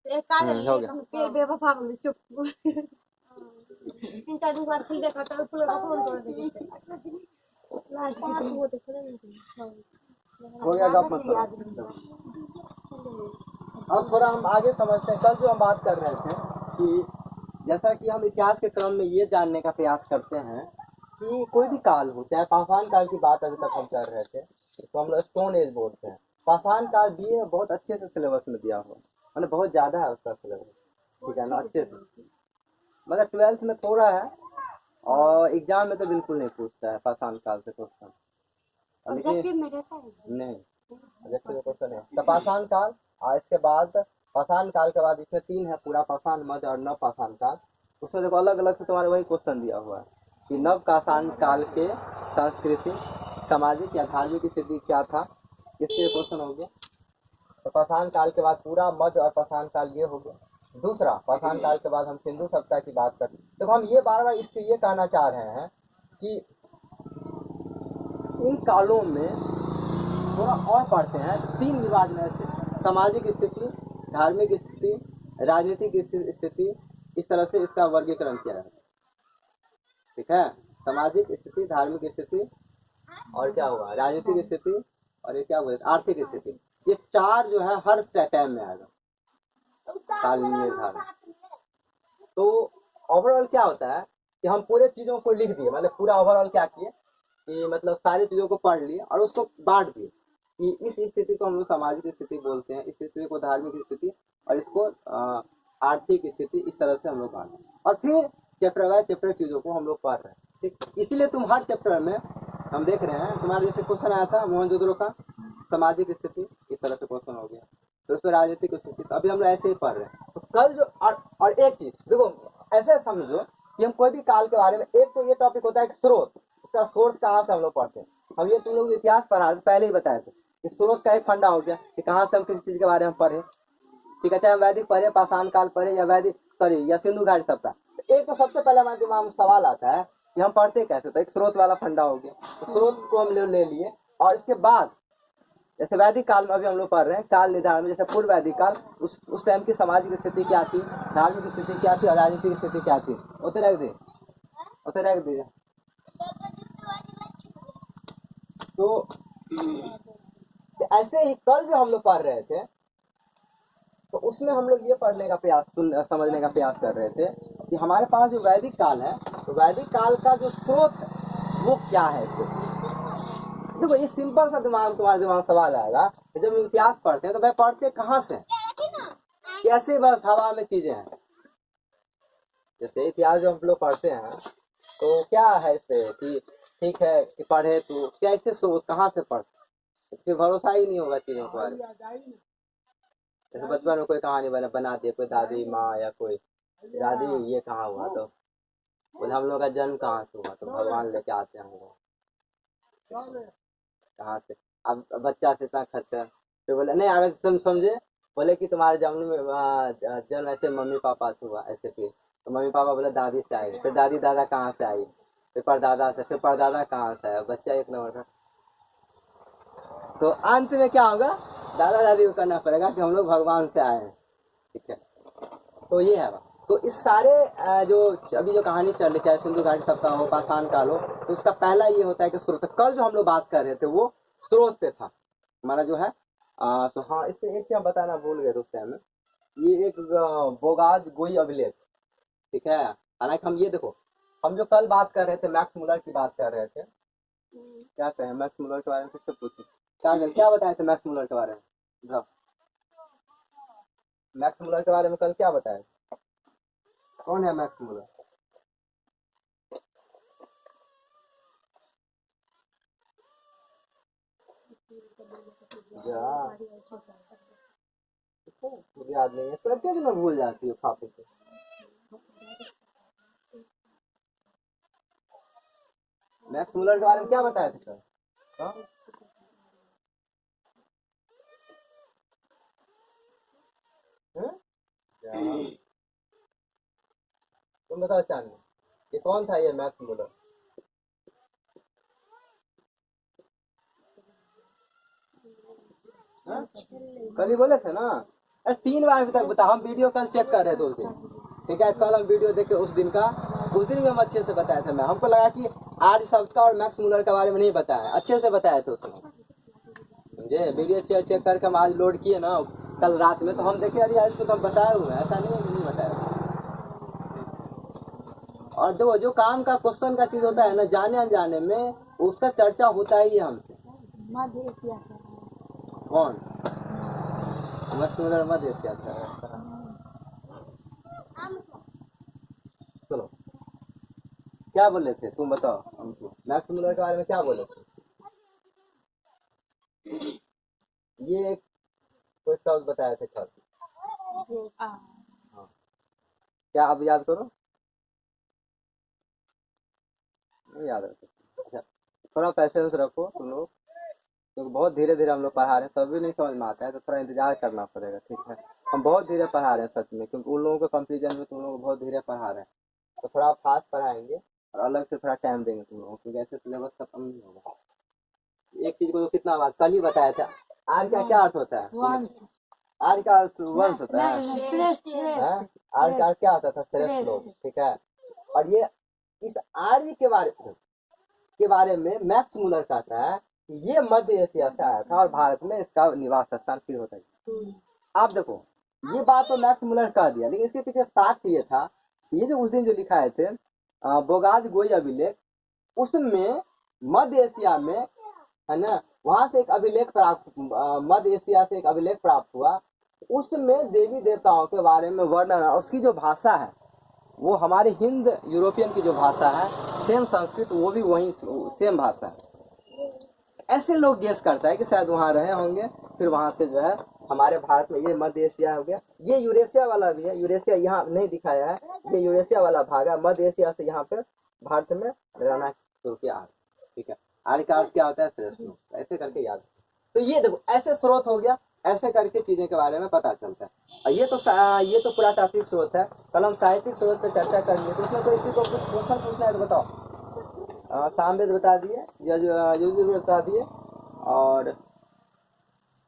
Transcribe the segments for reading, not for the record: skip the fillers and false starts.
हो गया। पेड़ बेवफा बोले चुप 3-4 दिन बाद फिर देखा तो फूलों का फोन तोड़ देंगे हो गया, गप मत करो। अब थोड़ा हम आगे समझते हैं। कल जो हम बात कर रहे थे कि जैसा कि हम इतिहास के क्रम में ये जानने का प्रयास करते हैं कि कोई भी काल हो, चाहे पाषाण काल की बात अभी तक हम कर रहे थे, तो हम लोग स्टोन एज बोलते हैं। पाषाण काल भी बहुत अच्छे से सिलेबस में दिया हुआ, मतलब बहुत ज्यादा है उसका सिलेबस, ठीक है ना, अच्छे से। मतलब 12th में थोड़ा है और एग्जाम में तो बिल्कुल नहीं पूछता है पाषाण काल से क्वेश्चन, नहीं क्वेश्चन है। तो पाषाण काल और इसके बाद पाषाण काल के बाद इसमें 3 है, पूरा पाषाण, मध्य और नव पाषाण काल। उसमें देखो अलग अलग से तुम्हारे वही क्वेश्चन दिया हुआ है कि नव पाषाण काल के सांस्कृतिक, सामाजिक या धार्मिक स्थिति क्या था, इससे क्वेश्चन हो गया। तो पाषाण काल के बाद पूरा मध्य और पाषाण काल ये हो गया। दूसरा, पाषाण काल के बाद हम सिंधु सभ्यता की बात करते हैं। देखो हम ये बार बार इससे ये कहना चाह रहे हैं कि इन कालों में थोड़ा और पढ़ते हैं, 3 विभाग में से सामाजिक स्थिति, धार्मिक स्थिति, राजनीतिक स्थिति, इस तरह से इसका वर्गीकरण किया है, ठीक है। सामाजिक स्थिति, धार्मिक स्थिति और क्या हुआ, राजनीतिक स्थिति, और ये क्या हुआ, आर्थिक स्थिति। ये 4 जो है हर टाइम में आएगा काल निर्धारण। तो ओवरऑल क्या होता है कि हम पूरे चीजों को लिख दिए, मतलब पूरा ओवरऑल क्या किए कि मतलब सारी चीजों को पढ़ लिए और उसको बांट दिए कि इस स्थिति को हम लोग सामाजिक स्थिति बोलते हैं, इस स्थिति को धार्मिक स्थिति, और इसको आर्थिक स्थिति, इस तरह से हम लोग बांट, और फिर चैप्टर बाय चैप्टर चीजों को हम लोग पढ़ रहे हैं, ठीक। इसीलिए तुम हर चैप्टर में हम देख रहे हैं, तुम्हारे जैसे क्वेश्चन आया था मोहनजोदड़ो का, सामाजिक स्थिति, इस तरह से क्वेश्चन हो गया, तो उसमें राजनीतिक स्थिति, तो अभी हम लोग ऐसे ही पढ़ रहे हैं। तो कल जो और एक चीज देखो, ऐसे समझो कि हम कोई भी काल के बारे में, एक तो ये टॉपिक होता है स्रोत, उसका सोर्स कहाँ से हम लोग पढ़ते हैं। हम ये तुम लोग इतिहास पढ़ा पहले ही बताए थे कि स्रोत का एक फंडा हो गया कि कहाँ से हम किसी चीज के बारे में पढ़े, ठीक है, चाहे हम वैदिक पढ़े, पाषाण काल पढ़े, या वैदिक सॉरी या सिंधु घाटी सभ्यता। एक तो सबसे पहले हमारे दिमाग में सवाल आता है कि हम पढ़ते कैसे, तो एक स्रोत वाला फंडा हो गया, तो स्रोत को हम ले लिए, और इसके बाद जैसे वैदिक काल में अभी हम लोग पढ़ रहे हैं काल निर्धारण में, जैसे पूर्व वैदिक काल, उस टाइम की सामाजिक स्थिति क्या थी, धार्मिक स्थिति क्या थी और राजनीतिक स्थिति क्या थी, उसे रख दीजिए। तो ऐसे ही कल जो हम लोग पढ़ रहे थे, तो उसमें हम लोग ये पढ़ने का प्रयास, समझने का प्रयास कर रहे थे कि हमारे पास जो वैदिक काल है, तो वैदिक काल का जो स्रोत है वो क्या है। देखो ये सिंपल सा तुम्हारे दिमाग सवाल आएगा कि जब इतिहास पढ़ते हैं तो भाई पढ़ते कहाँ से, कैसे बस हवा में चीजें हैं। जैसे इतिहास जो हम लोग पढ़ते हैं तो क्या है इससे कि ठीक है कि पढ़े तो कैसे सोच, कहाँ से पढ़ते, फिर भरोसा ही नहीं होगा चीजों के बारे में। जैसे बचपन में कोई कहानी बना दिए, कोई दादी माँ या कोई दादी, ये कहाँ हुआ, तो बोले हम लोग का जन्म कहाँ से हुआ, तो भगवान लेके आते हैं कहाँ से। अब बच्चा से इतना खर्चा, फिर बोले नहीं, अगर तुम समझे, बोले कि तुम्हारे जन्म ऐसे मम्मी पापा से हुआ ऐसे, फिर तो मम्मी पापा बोले दादी से आई, फिर दादी दादा कहाँ से आई, फिर परदादा से, फिर परदादा कहाँ से आया, बच्चा 1 नंबर का। तो अंत में क्या होगा, दादा दादी को करना पड़ेगा कि हम लोग भगवान से आए हैं, ठीक है। तो ये है। तो इस सारे जो अभी जो कहानी चल रही, चाहे सिंधु घाटी सभ्यता हो, पाषाण काल हो, तो उसका पहला ये होता है कि स्रोत। कल जो हम लोग बात कर रहे थे वो स्रोत पे था हमारा जो है। तो हाँ, इससे एक चीज बताना भूल गए उस टाइम में, ये एक बोगाज गोई अभिलेख, ठीक है। हालांकि हम ये देखो, हम जो कल बात कर रहे थे मैक्स मुलर की बात कर रहे थे, क्या कहें मैक्स मुलर के बारे में, किससे पूछे, क्या बताए थे मैक्स मुलर के बारे में, मैक्स मुलर के बारे में कल क्या बताया, कौन है मैक्स मुलर? मुझे याद नहीं है, तो मैं भूल जाती हूँ खाते से। मैक्स मुलर के बारे में क्या बताया था सर? तुम बताओ चांद, ये कौन था ये मैक्स मुलर? कल ही बोले थे ना, अरे 3 बार अभी तक बता, हम वीडियो कल चेक कर रहे थे उस दिन, ठीक है, कल हम वीडियो देखे उस दिन का, उस दिन भी हम अच्छे से बताए थे। मैं हमको लगा कि आर्य शब्द का और मैक्स मूलर के बारे में नहीं बताया, अच्छे से बताए थे उसमें, समझे। वीडियो चेक करके हम आज लोड किए ना कल रात में, तो हम देखे अरे आज तो हम बताए हुए हैं, ऐसा नहीं है कि नहीं बताया। और देखो जो काम का क्वेश्चन का चीज होता है ना, जाने अनजाने में उसका चर्चा होता ही है हमसे। कौन मैक्स मूलर मध्य एशिया था। चलो क्या बोले थे तुम बताओ हमको, मैक्स मूलर के बारे में क्या बोले थे? ये कोई शब्द बताए थे कल, हाँ क्या आप याद करो, नहीं याद रखो। अच्छा थोड़ा पैसे से रखो तुम लोग, क्योंकि बहुत धीरे धीरे हम लोग पढ़ा रहे हैं, तभी नहीं समझ में आता है, तो थोड़ा इंतजार करना पड़ेगा, ठीक है। हम बहुत धीरे पढ़ा रहे हैं सच में, क्योंकि उन लोगों के कंपेरिजन में तुम लोग बहुत धीरे पढ़ा रहे हैं, तो थोड़ा फास्ट पढ़ाएंगे और अलग से थोड़ा टाइम देंगे तुम लोगों को, क्योंकि ऐसे सिलेबस खत्म नहीं होगा। एक चीज को तो कितना बात कल ही बताया था, आर का क्या अर्थ होता है? आर का अर्थ वंश होता है, आर का अर्थ क्या होता था? श्रेष्ठ लोग, ठीक है। और ये इस आर्य के बारे में मैक्स मूलर कहता है कि ये मध्य एशिया से आया था और भारत में इसका निवास स्थान फिर होता है। आप देखो ये बात तो मैक्स मूलर कह दिया, लेकिन इसके पीछे साक्ष्य ये था, ये जो उस दिन जो लिखाए थे बोगाज गोई अभिलेख, उसमें मध्य एशिया में है ना, वहां से एक अभिलेख प्राप्त, मध्य एशिया से एक अभिलेख प्राप्त हुआ, उसमें देवी देवताओं के बारे में वर्णन, उसकी जो भाषा है वो हमारे हिंद यूरोपियन की जो भाषा है, सेम संस्कृत, वो भी वही सेम भाषा है। ऐसे लोग गेस करता है कि शायद वहाँ रहे होंगे, फिर वहां से जो है हमारे भारत में, ये मध्य एशिया हो गया, ये यूरेशिया वाला भी है, यूरेशिया यहाँ नहीं दिखाया है, ये यूरेशिया वाला भाग है, मध्य एशिया से यहाँ पे भारत में रहना शुरू किया, ठीक है। आर्य का अर्थ क्या होता है? श्रेष्ठ लोग, ऐसे करके याद। तो ये देखो ऐसे स्रोत हो गया, ऐसे करके चीजें के बारे में पता चलता है। और ये तो पुरातात्विक स्रोत है, कल हम साहित्यिक स्रोत पर चर्चा करेंगे, तो इसमें तो इसी को कुछ क्वेश्चन पूछना है तो बताओ। सामवेद बता दिए, यजुर्वेद बता दिए, और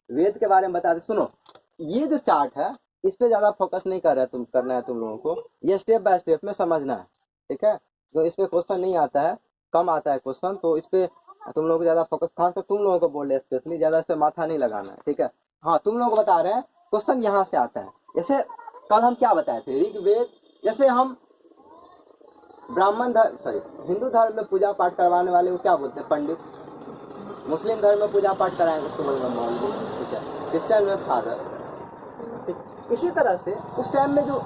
वेद के बारे में बता दिए। सुनो ये जो चार्ट है इस पे ज्यादा फोकस नहीं करना है तुम लोगों को, ये स्टेप बाय स्टेप में समझना है, ठीक है। तो इस पे क्वेश्चन नहीं आता है, कम आता है क्वेश्चन, तो इस पे तुम लोगों को ज्यादा फोकस, खासकर तुम लोगों को बोल रहे स्पेशली, ज्यादा इस पे माथा नहीं लगाना है, ठीक है। हाँ तुम लोग बता रहे हैं क्वेश्चन यहाँ से आता है। जैसे कल हम क्या बताए थे, ऋग्वेद, जैसे हम हिंदू धर्म में पूजा पाठ करवाने वाले को क्या बोलते हैं? पंडित। मुस्लिम धर्म में पूजा पाठ कराएंगे उसको बोलेंगे मौलवी, ठीक है। क्रिश्चियन में फादर। इसी तरह से उस टाइम में जो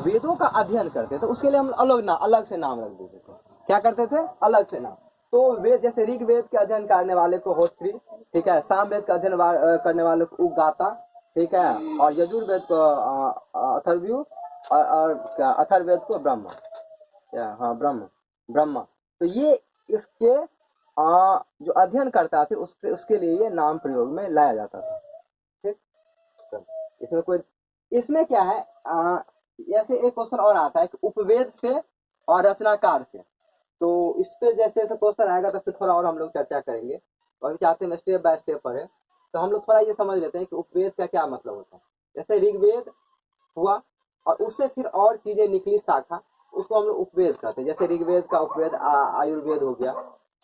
वेदों का अध्ययन करते थे उसके लिए हम अलग से नाम रख देते थे। क्या करते थे? अलग से नाम। तो वेद, जैसे ऋग्वेद के अध्ययन करने वाले को होत्री, ठीक है, सामवेद का अध्ययन करने वाले को उगाता, ठीक है, और यजुर्वेद को अथर्वयु, और अथर्ववेद को ब्रह्म, हाँ ब्रह्म। तो ये इसके जो अध्ययन करता थे उसके लिए ये नाम प्रयोग में लाया जाता था, ठीक। इसमें क्या है, ऐसे एक क्वेश्चन और आता है कि उपवेद से और रचनाकार से, तो इस पे जैसे क्वेश्चन आएगा तो फिर थोड़ा और हम लोग चर्चा करेंगे, और चाहते हैं स्टेप बाय स्टेप पढ़े, तो हम लोग थोड़ा ये समझ लेते हैं कि उपवेद का क्या मतलब होता है। जैसे ऋग्वेद हुआ और उससे फिर और चीजें निकली शाखा, उसको हम लोग उपवेद कहते हैं। जैसे ऋग्वेद का उपवेद आयुर्वेद हो गया,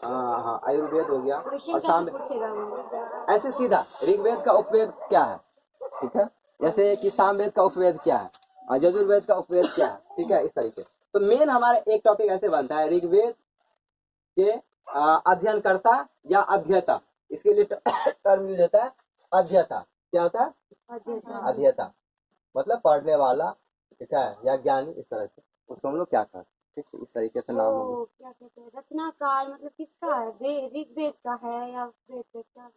हाँ आयुर्वेद हो गया, और सामवेद, ऐसे सीधा ऋग्वेद का उपवेद क्या है, ठीक है, जैसे कि सामवेद का उपवेद क्या है, यजुर्वेद का उपवेद क्या है, ठीक है, इस तरीके। तो मेन हमारा एक टॉपिक ऐसे बनता है, ऋग्वेद के अध्ययनकर्ता या अध्येता, इसके लिए टर्म यूज होता है अध्येता। क्या होता है? अध्येता, मतलब पढ़ने वाला, ठीक है, या ज्ञानी, इस तरह से उसको हम लोग क्या कहते हैं, ठीक, इस तरीके से नाम वो क्या कहते हैं, रचनाकार मतलब किसका है? ऋग्वेद का है या वेद का?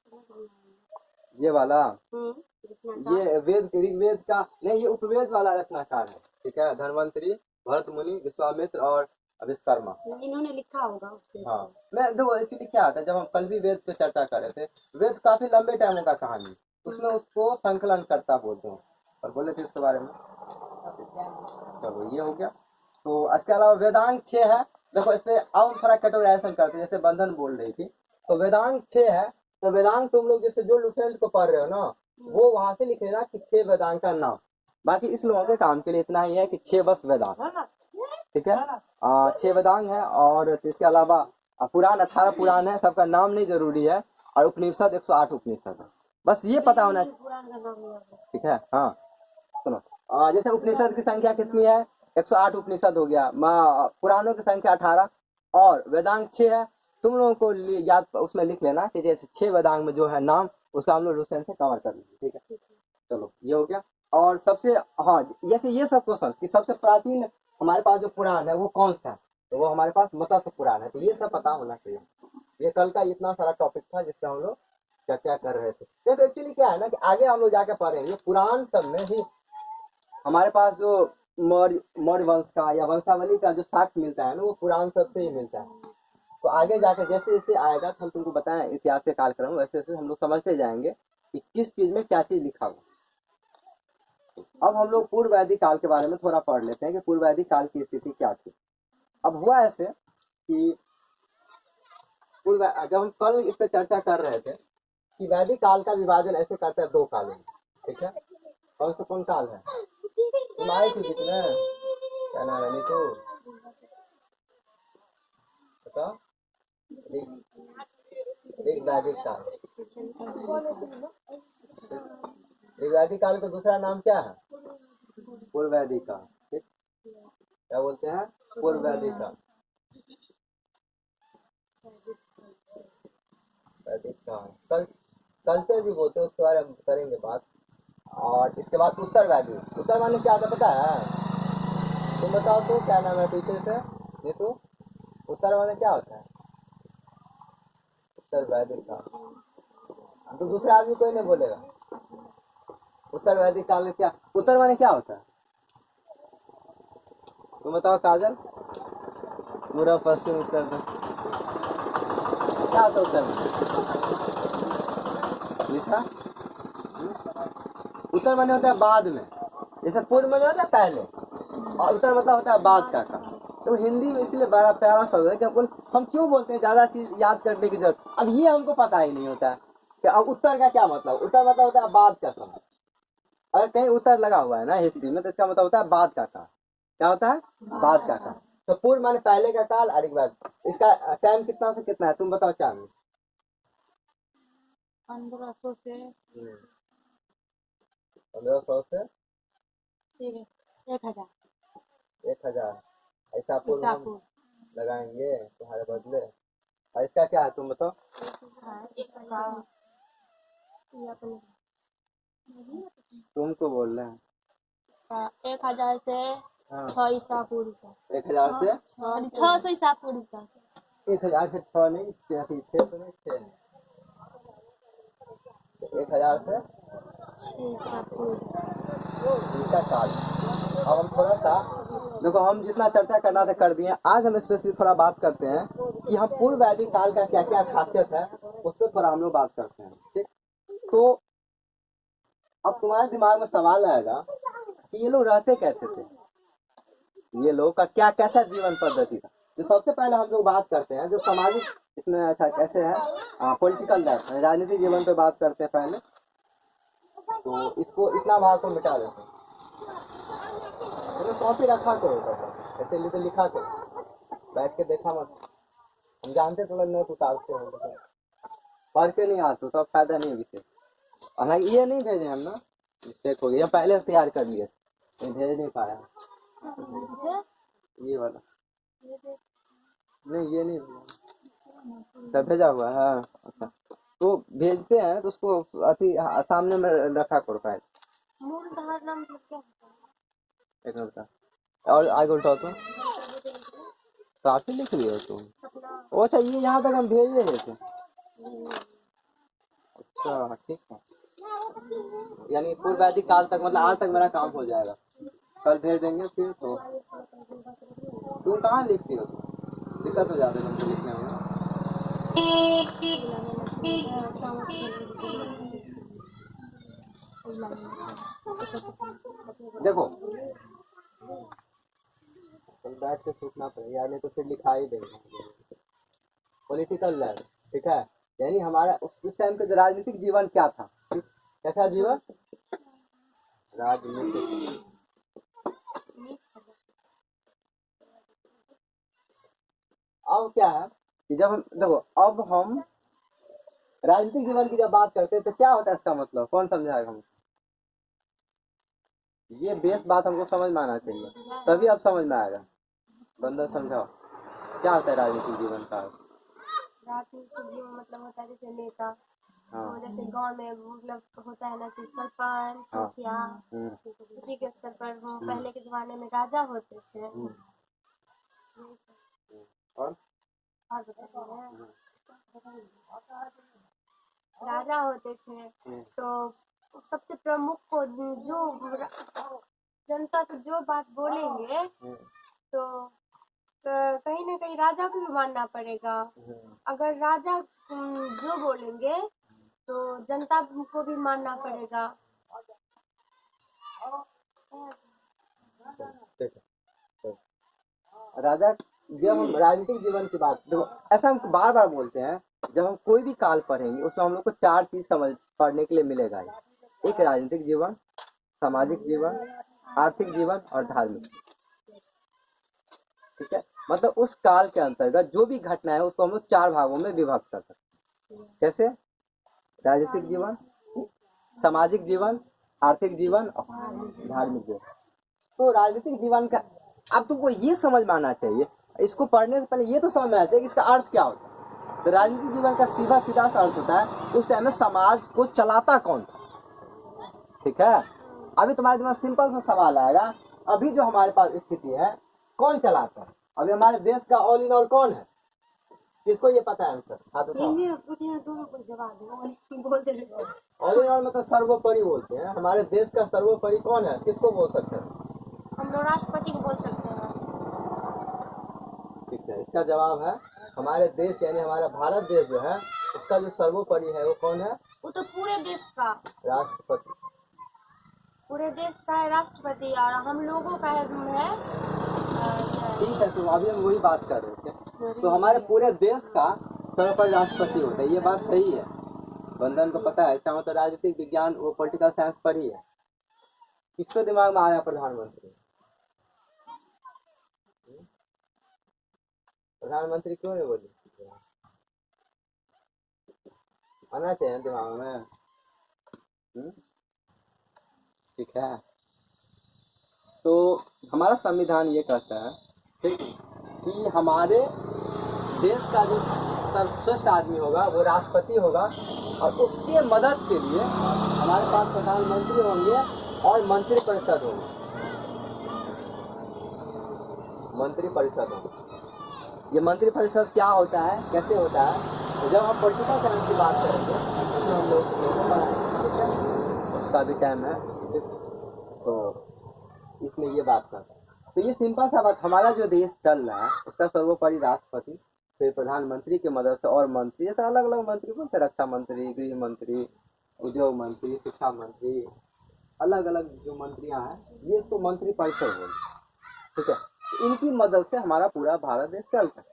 ये वाला रचनाकार, ये ऋग्वेद का नहीं, ये उपवेद वाला रचनाकार है, ठीक है। धन्वंतरी, भरत मुनि, विश्वामित्र और विश्वकर्मा, इन्होंने लिखा होगा। हाँ मैं देखो इसीलिए क्या आता है, जब हम कल भी वेद पे चर्चा कर रहे थे, वेद काफी लंबे टाइम का कहानी, उसमें उसको संकलन करता बोलते हैं, और बोले थे इसके बारे में। चलो ये हो गया। तो इसके अलावा वेदांग 6 है, देखो इसमें अब हम थोड़ा कैटेगराइजेशन करते हैं, जैसे बंधन बोल रही थी, तो वेदांग 6 है। तो वेदांग तुम लोग जैसे जो लुसेंट को पढ़ रहे हो ना, वो वहां से लिख लेना कि 6 वेदांग का नाम। बाकी इस लोगों के काम के लिए इतना ही है कि 6 बस वेदांग, ठीक है। 6 वेदांग है और इसके अलावा पुराण 18 पुराण है, सबका नाम नहीं जरूरी है। और उपनिषद 108 उपनिषद है, बस ये पता होना, ठीक है। हाँ सुनो, जैसे उपनिषद की संख्या कितनी है, 108 उपनिषद हो गया। पुराणों की संख्या 18 और वेदांग 6 है। तुम लोगों को याद उसमें लिख लेना कि जैसे 6 वेदांग में जो है नाम, उसका हम लोग रूसेन से कवर कर लेंगे, ठीक है। चलो ये हो गया। और सबसे, हाँ जैसे ये सब क्वेश्चन कि सबसे प्राचीन हमारे पास जो पुराण है वो कौन सा है, तो वो हमारे पास मत्स्य पुराण है। तो ये सब पता होना चाहिए। ये कल का इतना सारा टॉपिक था जिससे हम लोग चर्चा कर रहे थे। तो एक्चुअली क्या है ना कि आगे हम लोग जाकर पढ़ेंगे पुराण सब में ही हमारे पास जो मौर्य वंश का या वंशावली का जो साक्ष्य मिलता है ना, वो पुराण सब से ही मिलता है। तो आगे जाकर जैसे जैसे आएगा तो हम तुमको बताएं इतिहास के कालक्रम, वैसे वैसे हम लोग समझते जाएंगे कि किस चीज में क्या चीज लिखा हुआ। अब हम लोग पूर्व वैदिक काल के बारे में थोड़ा पढ़ लेते हैं कि पूर्व वैदिक काल की स्थिति क्या थी। अब हुआ ऐसे कि जब हम कल इस पे चर्चा कर रहे थे कि वैदिक काल का विभाजन ऐसे करते हैं 2 कालों में, ठीक है। कौन सा कौन काल है, तुम आए थे बीच में, क्या नाम है नीतू, बताओ। एक वैदिक काल, एक वैदिक काल का दूसरा नाम क्या है, पूर्व वैदिक काल, ठीक। क्या बोलते हैं, पूर्व वैदिक काल, वैदिक काल। कल्चर भी बोलते हैं, उसके बारे में करेंगे बात। और इसके बाद उत्तर वैदिक, उत्तर माने क्या होता पता है, तुम बताओ तो, क्या नाम है टीचर से, ये तो उत्तर माने क्या होता है, उत्तर वैदिक काल। तो दूसरा आदमी कोई नहीं बोलेगा उत्तर वैदिक काल में क्या, उत्तर माने क्या होता है, तुम बताओ काजल, पूरा पश्चिम उत्तर में क्या होता है उत्तर में, निशा। उत्तर माने होता है बाद में, जैसे पूर्व में होता है पहले, और उत्तर मतलब होता है बाद का काम। तो हिंदी में इसलिए बड़ा प्यारा शब्द है कि हम क्यों बोलते हैं ज्यादा चीज याद करने की जरूरत, अब ये हमको पता ही नहीं होता है कि अब उत्तर का क्या मतलब, उत्तर मतलब होता है बाद का समय। अगर कहीं उत्तर लगा हुआ है ना हिस्ट्री में, तो इसका मतलब होता है बाद का काल। क्या होता है, बाद का काल। तो पूर्व माने पहले का काल, और बाद। इसका टाइम कितना से कितना है, तुम बताओ चार में। 1500 से 1500 से 1000। 1000 ऐसा पूर्व हम लगाएंगे तुम्हारे बदले। और इसका क्या है तुम बताओ, तुम तो बोल रहे हैं 1000 से हाँ। 6 ईसा पूर्व का, 1000 से 600 ईसा पूर्व का, 1000 से 6 नहीं, 6 तो नहीं, 6 1000 से 6 ईसा पूर्व इनका काल। अब हम थोड़ा सा देखो, हम जितना चर्चा करना था कर दिए। आज हम स्पेशली थोड़ा बात करते हैं कि हम पूर्व वैदिक काल का क्या क्या खासियत है, उस पर थोड़ा हम लोग बात करते हैं, ठीक। तो अब तुम्हारे दिमाग में सवाल आएगा कि ये लोग रहते कैसे थे, ये लोग का क्या कैसा जीवन पद्धति था। तो सबसे पहले हम लोग बात करते हैं जो सामाजिक इसमें ऐसा कैसे है, पॉलिटिकल लाइफ, राजनीतिक जीवन पे बात करते हैं पहले। तो इसको इतना भाग को मिटा देते हैं, तो कॉपी रखा करो, ऐसे लिए तो लिखा करो, बैठ के देखा मत। हम जानते तो नोट उतारते हैं, पढ़ के नहीं आते तो फायदा नहीं है विशेष। हालांकि ये नहीं भेजे हम ना, मिस्टेक हो गई, हम पहले से तैयार कर लिए, भेज नहीं पाया। ये वाला नहीं, ये नहीं सब भेजा हुआ है। अच्छा, तो भेजते हैं तो उसको अति सामने में रखा करो फाइल। मूल धारणा मतलब क्या होता है? एक मिनट, और आगे उल्टा तो काफी लिख लिया तुम। ओ अच्छा, ये यहाँ तक हम भेज रहे थे। अच्छा ठीक है, यानी पूर्व वैदिक काल तक, मतलब आज तक मेरा काम हो जाएगा, कल भेज देंगे फिर। तो तुम कहाँ लिखती हो, दिक्कत हो जाता है तुमको लिखने में। देखो बैठ के सोचना पड़ेगा, नहीं तो फिर लिखा ही देंगे। पॉलिटिकल लाइफ, ठीक है, यानी हमारा उस टाइम का जो राजनीतिक जीवन क्या था, कैसा जीवन? राजनीतिक। अब क्या है कि जब हम देखो, अब हम राजनीतिक जीवन की जब बात करते हैं तो क्या होता है इसका मतलब, कौन समझाएगा हम? ये बेस बात हमको समझ में आना चाहिए, तभी अब समझ में आएगा। बंदर समझाओ क्या होता है राजनीतिक जीवन का? राजनीतिक जीवन मतलब होता है जैसे नेता, हाँ जैसे गांव में मतलब होता है ना कि सरपंच, हाँ। मुखिया, उसी के स्तर पर पहले के जमाने में राजा होते थे। यही सब। और बताइए। राजा होते थे तो सबसे प्रमुख को जो जनता से जो बात बोलेंगे तो कहीं ना कहीं राजा को भी मानना पड़ेगा। अगर राजा जो बोलेंगे तो जनता को भी मानना पड़ेगा। राजा, जब हम राजनीतिक जीवन की बात, देखो ऐसा हम बार बार बोलते हैं, जब हम कोई भी काल पढ़ेंगे उसमें हम लोग को 4 चीज समझ पढ़ने के लिए मिलेगा। एक राजनीतिक जीवन, सामाजिक जीवन, आर्थिक जीवन और धार्मिक। ठीक है, मतलब उस काल के अंतर्गत जो भी घटना है उसको हम लोग 4 भागों में विभक्त कर सकते हैं। कैसे? राजनीतिक जीवन, सामाजिक जीवन, आर्थिक जीवन और धार्मिक जीवन। तो राजनीतिक जीवन का अब तुमको ये समझ में आना चाहिए, इसको पढ़ने से पहले ये तो समझ में आना चाहिए कि इसका अर्थ क्या होता है। तो राजनीतिक जीवन का सीधा सीधा सा अर्थ होता है उस टाइम में समाज को चलाता कौन था। ठीक है, अभी तुम्हारे दिमाग सिंपल सा सवाल आएगा, अभी जो हमारे पास स्थिति है कौन चलाता है? अभी हमारे देश का ऑल इन ऑल कौन है? किसको ये पता है आंसर? हाथ उठाओ। ऑल इन ऑल मतलब सर्वोपरि बोलते हैं, हमारे देश का सर्वोपरि कौन है, किसको बोल सकते हैं? हम लोग राष्ट्रपति को बोल सकते हैं। ठीक है, इसका जवाब है हमारे देश यानी हमारा भारत देश जो है उसका जो सर्वोपरि है वो कौन है? वो तो पूरे देश का राष्ट्रपति। पूरे देश का है राष्ट्रपति और हम लोगों का है ठीक है, तो अभी हम वही बात कर रहे थे। तो हमारे पूरे देश का सर्वोपरि राष्ट्रपति होता है, ये बात सही है, बंधन को पता है। इसका मतलब राजनीतिक विज्ञान वो पॉलिटिकल साइंस पर ही है। किसके दिमाग में आया प्रधानमंत्री? प्रधानमंत्री क्यों नहीं बोली? आना चाहिए दिमाग में। ठीक है, तो हमारा संविधान ये कहता है ठीक कि हमारे देश का जो सर्वश्रेष्ठ आदमी होगा वो राष्ट्रपति होगा और उसके मदद के लिए हमारे पास प्रधानमंत्री होंगे और मंत्रिपरिषद होगी। मंत्रिपरिषद होगी। ये मंत्रिपरिषद क्या होता है, कैसे होता है? तो जब हम पॉलिटिकल साइंस की बात करेंगे उसमें हम लोग उसका भी टाइम है, तो इसमें ये बात करते हैं। तो ये सिंपल सा बात, हमारा जो देश चल रहा है उसका सर्वोपरि राष्ट्रपति, फिर प्रधानमंत्री की मदद से और मंत्री, जैसे अलग अलग मंत्री बोलते हैं, रक्षा मंत्री, गृह मंत्री, उद्योग मंत्री, शिक्षा मंत्री, अलग अलग जो मंत्रियां हैं ये इसको मंत्री परिषद बोलते हैं। ठीक है, तो इनकी मदद से हमारा पूरा भारत देश चलता है।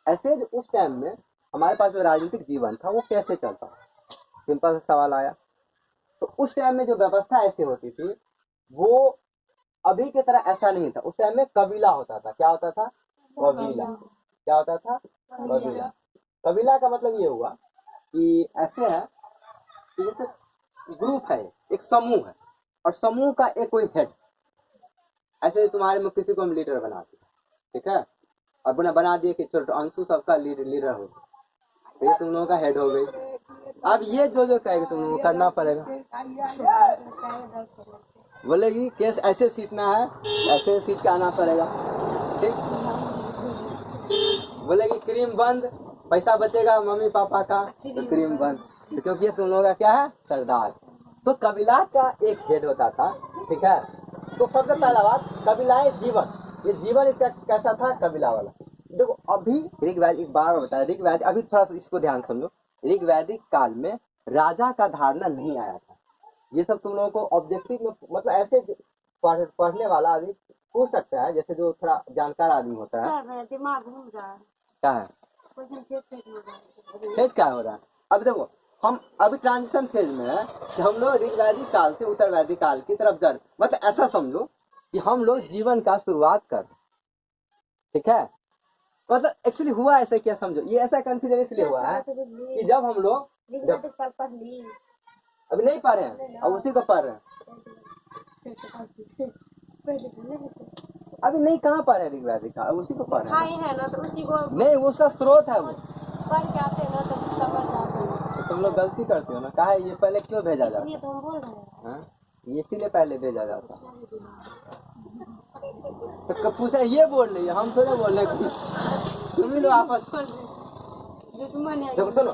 ऐसे जो उस टाइम में हमारे पास जो राजनीतिक जीवन था वो कैसे चलता है, सिंपल सा सवाल आया। तो उस टाइम में जो व्यवस्था ऐसी होती थी वो अभी की तरह ऐसा नहीं था। उस टाइम में कबीला होता था। क्या होता था? कबीला। क्या होता था? कबीला। कबीला का मतलब ये हुआ कि ऐसे है कि जैसे ग्रुप है, एक समूह है और समूह का एक कोई हेड, ऐसे तुम्हारे में किसी को हम लीडर बनाते, ठीक है, और बना दिए कि चलो अंशु सबका लीडर हो, तो ये तुम लोगों का हेड हो गई। अब ये जो कहेगी तुम लोगों को करना पड़ेगा। बोलेगी केस ऐसे सीटना है, ऐसे सीट के आना पड़ेगा, ठीक। बोलेगी क्रीम बंद, पैसा बचेगा मम्मी पापा का, तो क्रीम बंद, तो क्योंकि तुम लोगों का क्या है? सरदार। तो कबीला का एक हेड होता था, ठीक है। तो सबसे पहला बात, कबीलाए जीवन, ये जीवन इसका कैसा था? कबीला वाला। देखो अभी ऋग्वेद, एक बार बताया ऋग्वेद, अभी थोड़ा सा इसको ध्यान समझो। ऋग्वैदिक काल में राजा का धारणा नहीं आया था। ये सब तुम लोगों को ऑब्जेक्टिव में मतलब ऐसे पढ़ने वाला आदमी पूछ सकता है, जैसे जो थोड़ा जानकार आदमी होता है। दिमाग घूम रहा है। क्या है? फेट क्या हो रहा है? अब देखो हम अभी ट्रांजिशन फेज में है कि हम लोग ऋग्वैदिक काल से उत्तर वैदिक काल की तरफ जा रहे, मतलब ऐसा समझो कि हम लोग जीवन का शुरुआत कर, ठीक है। मतलब एक्चुअली हुआ ऐसा क्या समझो, ये ऐसा कंफ्यूजन इसलिए हुआ है कि जब हम लोग अभी नहीं पढ़ रहे हैं अब उसी को पढ़ रहे हैं, अभी नहीं कहाँ पढ़ रहे ऋग्वैदिक का, उसी को पढ़ रहे हैं ना, तो उसी को नहीं, वो उसका स्रोत है, वो पढ़ के आते हैं ना तो समझ जाते हैं। तो तुम लोग गलती करते हो ना, कहा ये पहले क्यों भेजा जाता इसलिए तो हम बोल रहे हैं। है, ये इसीलिए पहले भेजा जाता। तो पूछा ये बोल रही है, हम थोड़ा बोल रहे तुम ही लोग आपस दुश्मन है। देखो सुनो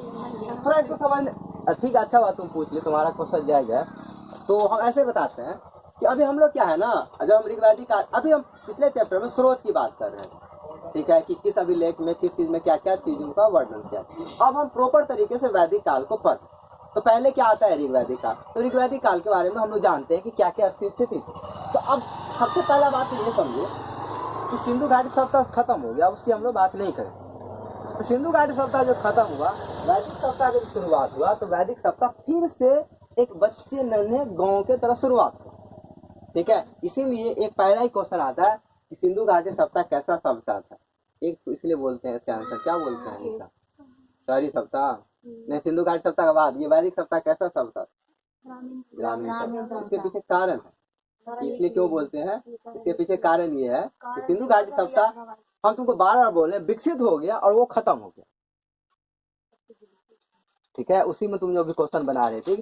थोड़ा इसको समझ, ठीक है अच्छा बात तुम पूछ ले, तुम्हारा क्वेश्चन जायज है। तो हम ऐसे बताते हैं कि अभी हम लोग क्या है ना, जब हम ऋग्वैदिक काल, अभी हम पिछले चैप्टर में स्रोत की बात कर रहे हैं, ठीक है, कि किस अभिलेख में किस चीज में क्या क्या चीजों का वर्णन किया। अब हम प्रॉपर तरीके से वैदिक काल को पढ़, तो पहले क्या आता है ऋग्वैदिक काल, तो ऋग्वैदिक काल के बारे में हम लोग जानते हैं कि क्या क्या स्थिति थी। तो अब सबसे पहला बात ये समझो कि सिंधु घाटी सप्ताह खत्म हो गया, उसकी हम लोग बात नहीं करें। तो सिंधु घाटी सप्ताह जो खत्म हुआ, वैदिक सप्ताह की शुरुआत हुआ, तो वैदिक सप्ताह फिर से एक बच्चे नन्हे गांव के तरह शुरुआत हुआ, ठीक है। इसीलिए एक पहला ही क्वेश्चन आता है कि सिंधु घाटी सप्ताह कैसा सप्ताह था, एक तो इसलिए बोलते हैं इसका आंसर क्या बोलते हैं, ऐसा शहरी सप्ताह नहीं, सिंधु घाटी सप्ताह के बाद ये वैदिक सप्ताह कैसा सप्ताह, ग्रामीण सप्ताह। इसके पीछे कारण है, इसलिए क्यों बोलते हैं, इसके पीछे कारण ये है कि सिंधु घाटी सप्ताह हम तुमको बार बार बोल रहे हैं विकसित हो गया और वो खत्म हो गया, ठीक है। उसी में तुम जो भी क्वेश्चन बना रहे थे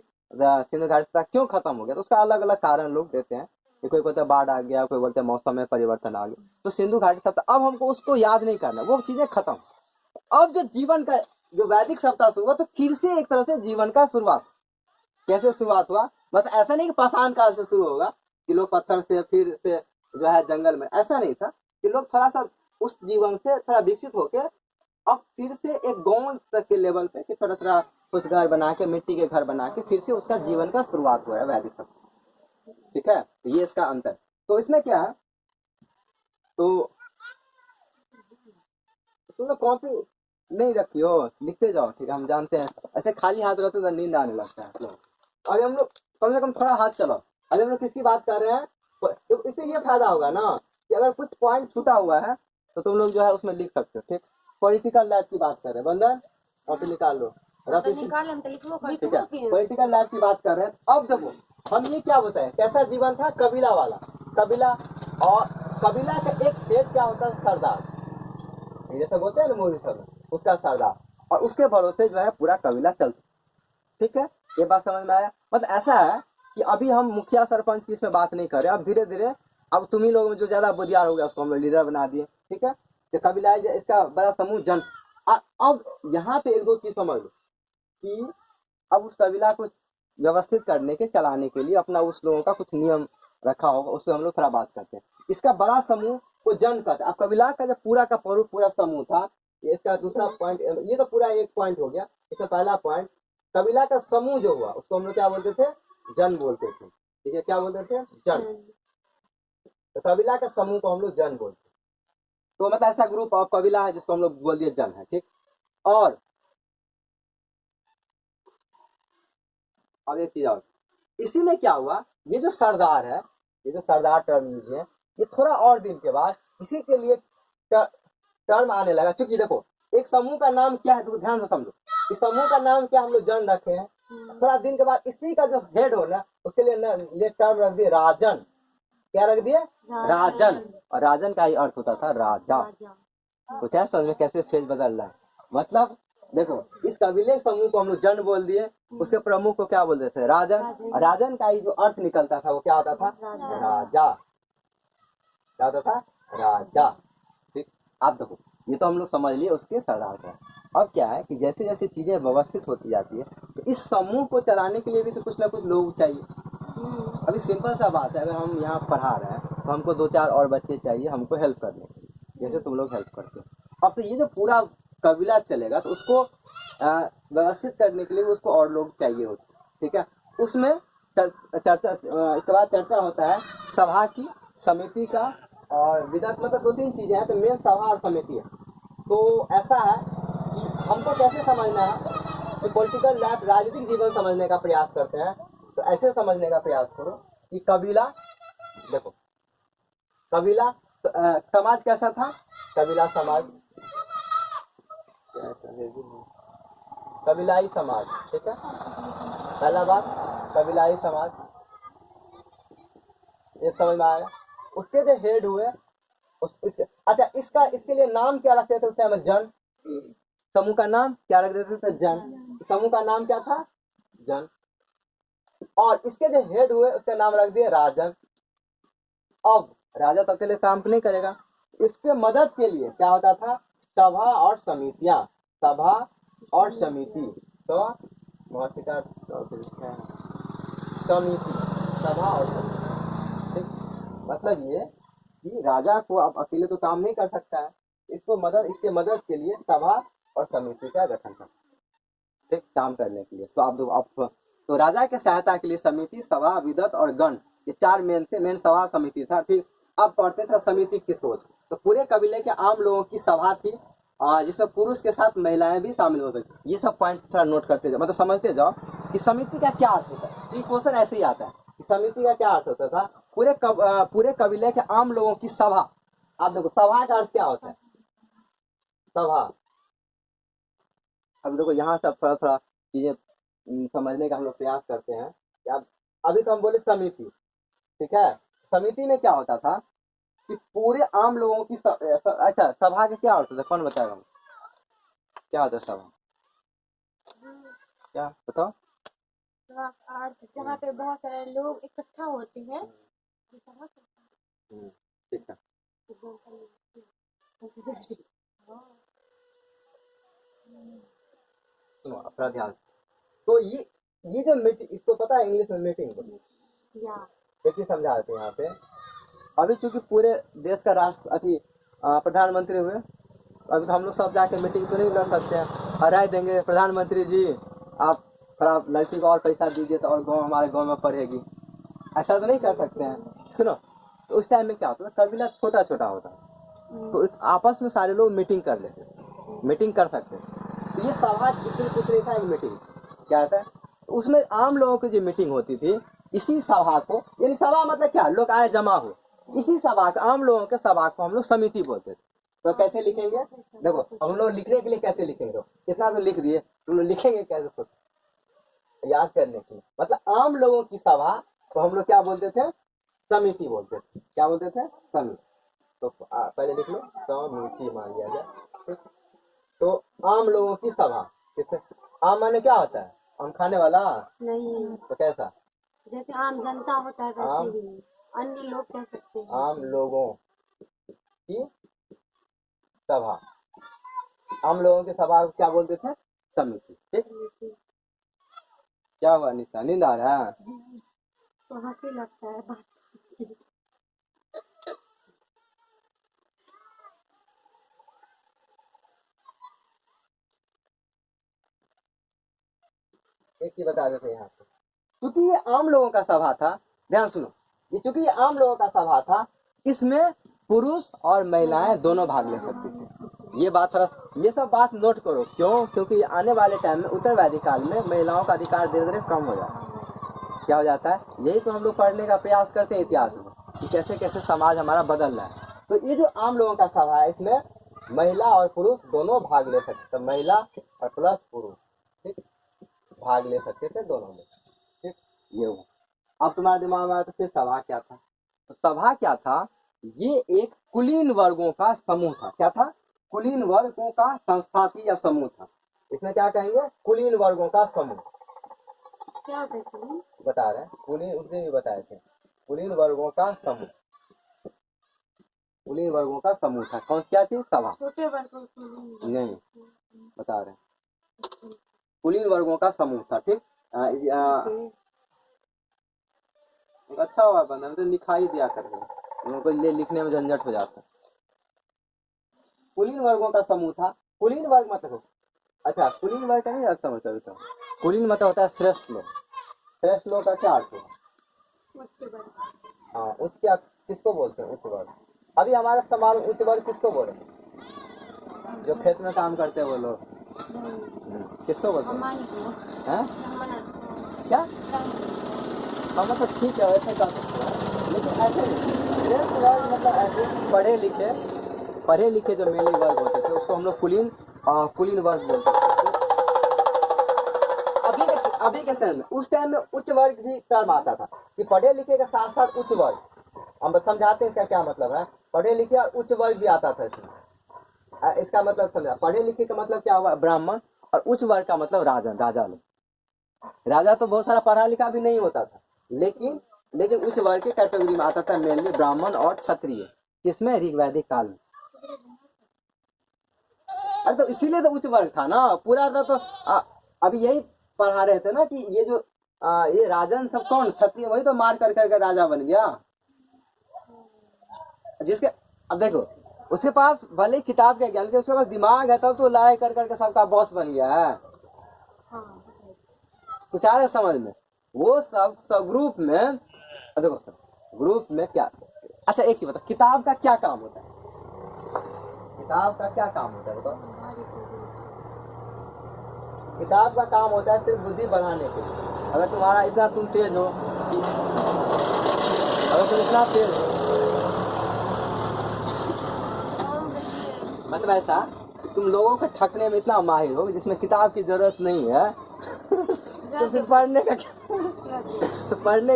सिंधु घाटी सप्ताह क्यों खत्म हो गया, तो उसका अलग अलग कारण लोग देते हैं, कोई बोलते हैं बाढ़ आ गया, कोई बोलते हैं मौसम में परिवर्तन आ गया। तो सिंधु घाटी सप्ताह अब हमको उसको याद नहीं करना, वो चीजें खत्म। अब जो जीवन का जो वैदिक सप्ताह शुरू हुआ, तो फिर से एक तरह से जीवन का शुरुआत, कैसे शुरुआत हुआ, मतलब ऐसा नहीं कि पाषाण काल से शुरू होगा कि लोग पत्थर से फिर से जो है जंगल में, ऐसा नहीं था कि लोग थोड़ा सा उस जीवन से थोड़ा विकसित होके अब फिर से एक गांव तक के लेवल पे कि थोड़ा थोड़ा कुछ घर बना के, मिट्टी के घर बना के फिर से उसका जीवन का शुरुआत हुआ है वैदिक सप्ताह, ठीक है। तो ये इसका अंतर। तो इसमें क्या है, तो तुम लोग कॉपी नहीं रखी हो, लिखते जाओ, ठीक है, हम जानते हैं ऐसे खाली हाथ रहते तो नींद आने लगता है। अभी हम लोग कम से कम थोड़ा हाथ चलाओ, अभी हम लोग किसकी बात कर रहे हैं, तो इससे ये फायदा होगा ना कि अगर कुछ पॉइंट छूटा हुआ है तो तुम लोग जो है उसमें लिख सकते हो, ठीक। पॉलिटिकल लैब की बात कर रहे हैं, बंदर कॉपी निकाल लो, ठीक है, पॉलिटिकल लैब की बात कर रहे हैं। अब देखो हम ये क्या बताए, कैसा जीवन था, कबीला वाला, कबीला, और कबीला का एक हेड क्या होता है, सरदार, जैसे बोलते हैं ना मूवी सब, उसका सरदार, और उसके भरोसे जो है पूरा कबीला चलता, ठीक है। ये बात समझ में आया। मतलब ऐसा है कि अभी हम मुखिया सरपंच की इसमें बात नहीं कर रहे, अब धीरे धीरे अब तुम ही लोग में जो ज्यादा बुद्धियार हो गया उसको हम लोग लीडर बना दिए, ठीक है। तो कबीला इसका बड़ा समूह जन, अब यहाँ पे एक दो चीज समझ लो कि अब उस कबीला को व्यवस्थित करने के, चलाने के लिए अपना उस लोगों का कुछ नियम रखा होगा, उसको हम लोग थोड़ा बात करते हैं। इसका बड़ा समूह को जन कहते हैं। अब कबीला का जो पूरा का पूरा समूह था, ये इसका दूसरा पॉइंट, ये तो पूरा एक पॉइंट हो गया। इसका पहला पॉइंट, कबीला का समूह जो हुआ उसको हम लोग क्या बोलते थे, जन बोलते थे, ठीक है, क्या बोलते थे, जन। तो कबीला का समूह को हम लोग जन बोलते, तो मतलब ऐसा ग्रुप ऑफ कबीला है जिसको हम लोग बोल दिए जन है, ठीक। और अब एक चीज और, इसी में क्या हुआ, ये जो सरदार है, ये जो सरदार टर्म यूज है, ये थोड़ा और दिन के बाद इसी के लिए टर्म आने लगा। क्योंकि देखो एक समूह का नाम क्या है, तो ध्यान से समझो, इस समूह का नाम क्या हम लोग जन रखे हैं, थोड़ा दिन के बाद इसी का जो हेड हो ना, उसके लिए टर्म रख दिए राजन। क्या रख दिए, राजन। और राजन का ही अर्थ होता था राजा। कुछ है समझ में कैसे फेज बदल रहा है। मतलब देखो इस कबीले समूह को हम लोग जन बोल दिए, उसके प्रमुख को क्या बोलते थे, राजन। और राजन का ही जो अर्थ निकलता था वो क्या होता था, राजा। क्या होता था, राजा, ठीक। आप देखो ये तो हम लोग समझ लिए उसके सरदार का। अब क्या है कि जैसे जैसे चीजें व्यवस्थित होती जाती है, तो इस समूह को चलाने के लिए भी तो कुछ ना कुछ लोग चाहिए। अभी सिंपल सा बात है, अगर हम यहाँ पढ़ा रहे हैं तो हमको 2-4 और बच्चे चाहिए हमको हेल्प करने के लिए, जैसे तुम लोग हेल्प करते हो। अब तो ये जो पूरा कबीला चलेगा तो उसको व्यवस्थित करने के लिए उसको और लोग चाहिए होते, ठीक है। उसमें चर्चा, इसके बाद चर्चा होता है सभा की, समिति का और विधायक, मतलब 2-3 चीजें हैं। तो मेन सभा और समिति है। तो ऐसा है कि हमको कैसे समझना है कि पॉलिटिकल लाइफ राजनीतिक जीवन समझने का प्रयास करते हैं तो ऐसे समझने का प्रयास करो कि कबीला, देखो कबीला समाज कैसा था, कबीला समाज, कबीलाई समाज, ठीक है, पहला बात कबीलाई समाज, ये समझ में आया। उसके जो हेड हुए अच्छा इसके लिए नाम क्या रखते थे उस टाइम में, जन, समूह का नाम क्या रख देते थे, जन, समूह का नाम क्या था, जन, और इसके जो हेड हुए उसका नाम रख दिए राजन। अब राजा तो अकेले काम नहीं करेगा, इसके मदद के लिए क्या होता था, सभा और समितियां, सभा और समिति, तो समिति, सभा और समिति, ठीक, मतलब ये कि राजा को अब अकेले तो काम नहीं कर सकता है, इसके मदद के लिए सभा और समिति का गठन करता, ठीक, काम करने के लिए। तो आप तो राजा के सहायता के लिए समिति, सभा, विदत और गण, ये चार मेन थे, मेन सभा समिति था। फिर अब पढ़ते थे समिति की सोच, तो पूरे कबीले के आम लोगों की सभा थी जिसमें पुरुष के साथ महिलाएं भी शामिल हो सकती। ये सब पॉइंट थोड़ा नोट करते जाओ, मतलब समझते जाओ कि समिति का क्या अर्थ होता है। ये क्वेश्चन ऐसे ही आता है कि समिति का क्या अर्थ होता था, पूरे कबीले के आम लोगों की सभा। आप देखो सभा का अर्थ क्या होता है, सभा, अब देखो यहाँ सब थोड़ा थोड़ा चीजें समझने का हम लोग प्रयास करते हैं कि अब अभी तो हम बोले समिति, ठीक है, समिति में क्या होता था कि पूरे आम लोगों की अच्छा सभा का क्या अर्थ होता है, कौन बताएगा, क्या होता है सभा, क्या बताओ, सभा का अर्थ जहाँ पे बहुत सारे लोग इकट्ठा होते हैं, वो सभा कहते हैं। ठीक है, सुनो अपना ध्यान, तो ये जो मीटिंग, इसको पता है इंग्लिश में मीटिंग को, देखिए समझा देते हैं यहाँ पे। अभी चूंकि पूरे देश का राष्ट्र प्रधानमंत्री हुए, अभी तो हम लोग सब जाके मीटिंग तो नहीं कर सकते हैं और राय देंगे प्रधानमंत्री जी आप थोड़ा लड़की को और पैसा दीजिए तो और गाँव हमारे गाँव में पढ़ेगी, ऐसा तो नहीं कर सकते हैं। सुनो, तो उस टाइम में क्या होता है, कबीला छोटा छोटा होता है, तो आपस में सारे लोग मीटिंग कर लेते, मीटिंग कर सकते हैं। तो ये सभा कुछ नहीं था, एक मीटिंग क्या होता है, उसमें आम लोगों की जो मीटिंग होती थी, इसी सभा को, यानी सभा मतलब क्या, लोग आए जमा हो, इसी सभा को, आम लोगों के सभा को हम लोग समिति बोलते थे। तो कैसे लिखेंगे, देखो हम लोग लिखने के लिए कैसे लिखेंगे, कितना तो लिख दिए, तुम लोग लिखेंगे कैसे, सोच याद करने के लिए, मतलब आम लोगों की सभा को हम लोग क्या बोलते थे, समिति बोलते थे, क्या बोलते थे, समिति। तो पहले लिख लो समिति मान लिया जाए, ठीक। तो आम लोगों की सभा, किससे, आम माने क्या होता है, आम खाने वाला नहीं, तो कैसा, जैसे आम जनता होता है वैसे ही अन्य लोग कह सकते हैं, आम लोगों की सभा, आम लोगों की सभा को क्या बोलते थे, समिति, ठीक। क्या हुआ निशा, नींद आ रहा है, तो हंसी लगता है बात। एक चीज बता देते यहाँ पे, क्योंकि ये आम लोगों का सभा था, ध्यान सुनो, ये चूंकि ये आम लोगों का सभा था, इसमें पुरुष और महिलाएं दोनों भाग ले सकती थी। ये बात थोड़ा, ये सब बात नोट करो, क्यों, क्योंकि आने वाले टाइम में उत्तरवादी काल में महिलाओं का अधिकार धीरे धीरे कम हो जाता है। क्या हो जाता है, यही तो हम लोग पढ़ने का प्रयास करते हैं इतिहास में कि कैसे कैसे समाज हमारा बदल रहा है। तो ये जो आम लोगों का सभा है, इसमें महिला और पुरुष दोनों भाग ले सकते थे, महिला और प्लस पुरुष, ठीक, भाग ले सकते थे दोनों में, ठीक। ये हुआ। अब तुम्हारे दिमाग में आया तो फिर सभा क्या था, तो सभा क्या था, ये एक कुलीन वर्गों का समूह था। क्या था, कुलीन वर्गों का संस्था थी या समूह था। इसमें क्या कहेंगे, कुलीन वर्गों का समूह, क्या होता है, बता रहे हैं, कुलीन उस दिन भी बताए थे, कुलीन वर्गों का समूह, कुलीन वर्गों का समूह था। कौन, क्या चीज, सभा, छोटे वर्गों को नहीं बता रहे हैं, कुलीन वर्गों का समूह था, ठीक। अच्छा हुआ बंदा, तो लिखाई दिया करेंगे, उनको लिखने में झंझट हो जाता है। कुलीन वर्गों का समूह था, कुलीन वर्ग मतलब, अच्छा कुलीन वर्ग का नहीं अर्थ समझता, कुलीन मतलब होता है श्रेष्ठ लोग, श्रेष्ठ लोग का क्या अर्थ है, हाँ उच्च, क्या किसको बोलते हैं, उच्च वर्ग। अभी हमारे समाज में उच्च वर्ग किसको बोले, जो खेत में काम करते हैं वो लोग, किसको बोलते हैं? हमारी को हैं? ब्राह्मण क्या? हाँ मतलब ठीक है, वैसे कर सकते हैं, लेकिन ऐसे नहीं। श्रेष्ठ वर्ग मतलब ऐसे पढ़े लिखे जो मेनली वर्ग होते थे उसको हम लोग कुलीन वर्ग बोलते थे। अभी के समय में उस टाइम में उच्च वर्ग भी टर्म आता था कि पढ़े लिखे के साथ साथ उच्च वर्ग। हम समझाते हैं इसका क्या मतलब है। पढ़े लिखे और उच्च वर्ग भी आता था इसमें। इसका मतलब समझा, पढ़े लिखे का मतलब क्या हुआ? ब्राह्मण। और उच्च वर्ग का मतलब राजा लोग। राजा तो बहुत सारा पढ़ा लिखा भी नहीं होता था, लेकिन उच्च वर्ग के कैटेगरी में आता था मेनली ब्राह्मण और क्षत्रिय। किसमें? ऋग्वैदिक काल में। अरे तो इसीलिए तो उच्च वर्ग था ना पूरा। तो अभी यही पढ़ा रहे थे ना कि ये जो ये राजन सब कौन? क्षत्रिय, वही तो मार कर करके राजा बन गया। जिसके अब देखो उसके पास भले किताब का ज्ञान, उसके पास दिमाग है, तब तो लड़ाई कर करके सबका बॉस बन गया है। कुछ आ रहा है समझ में? वो सब ग्रुप में देखो सर, ग्रुप में क्या। अच्छा एक चीज बताओ, किताब का क्या काम होता है? किताब का क्या काम होता है बताओ? किताब का काम होता है सिर्फ बुद्धि बढ़ाने के लिए। अगर तुम्हारा इतना तुम तेज हो कि अगर तुम इतना तेज हो मतलब ऐसा कि तुम लोगों को ठगने में इतना माहिर हो जिसमें किताब की जरूरत नहीं है तो फिर पढ़ने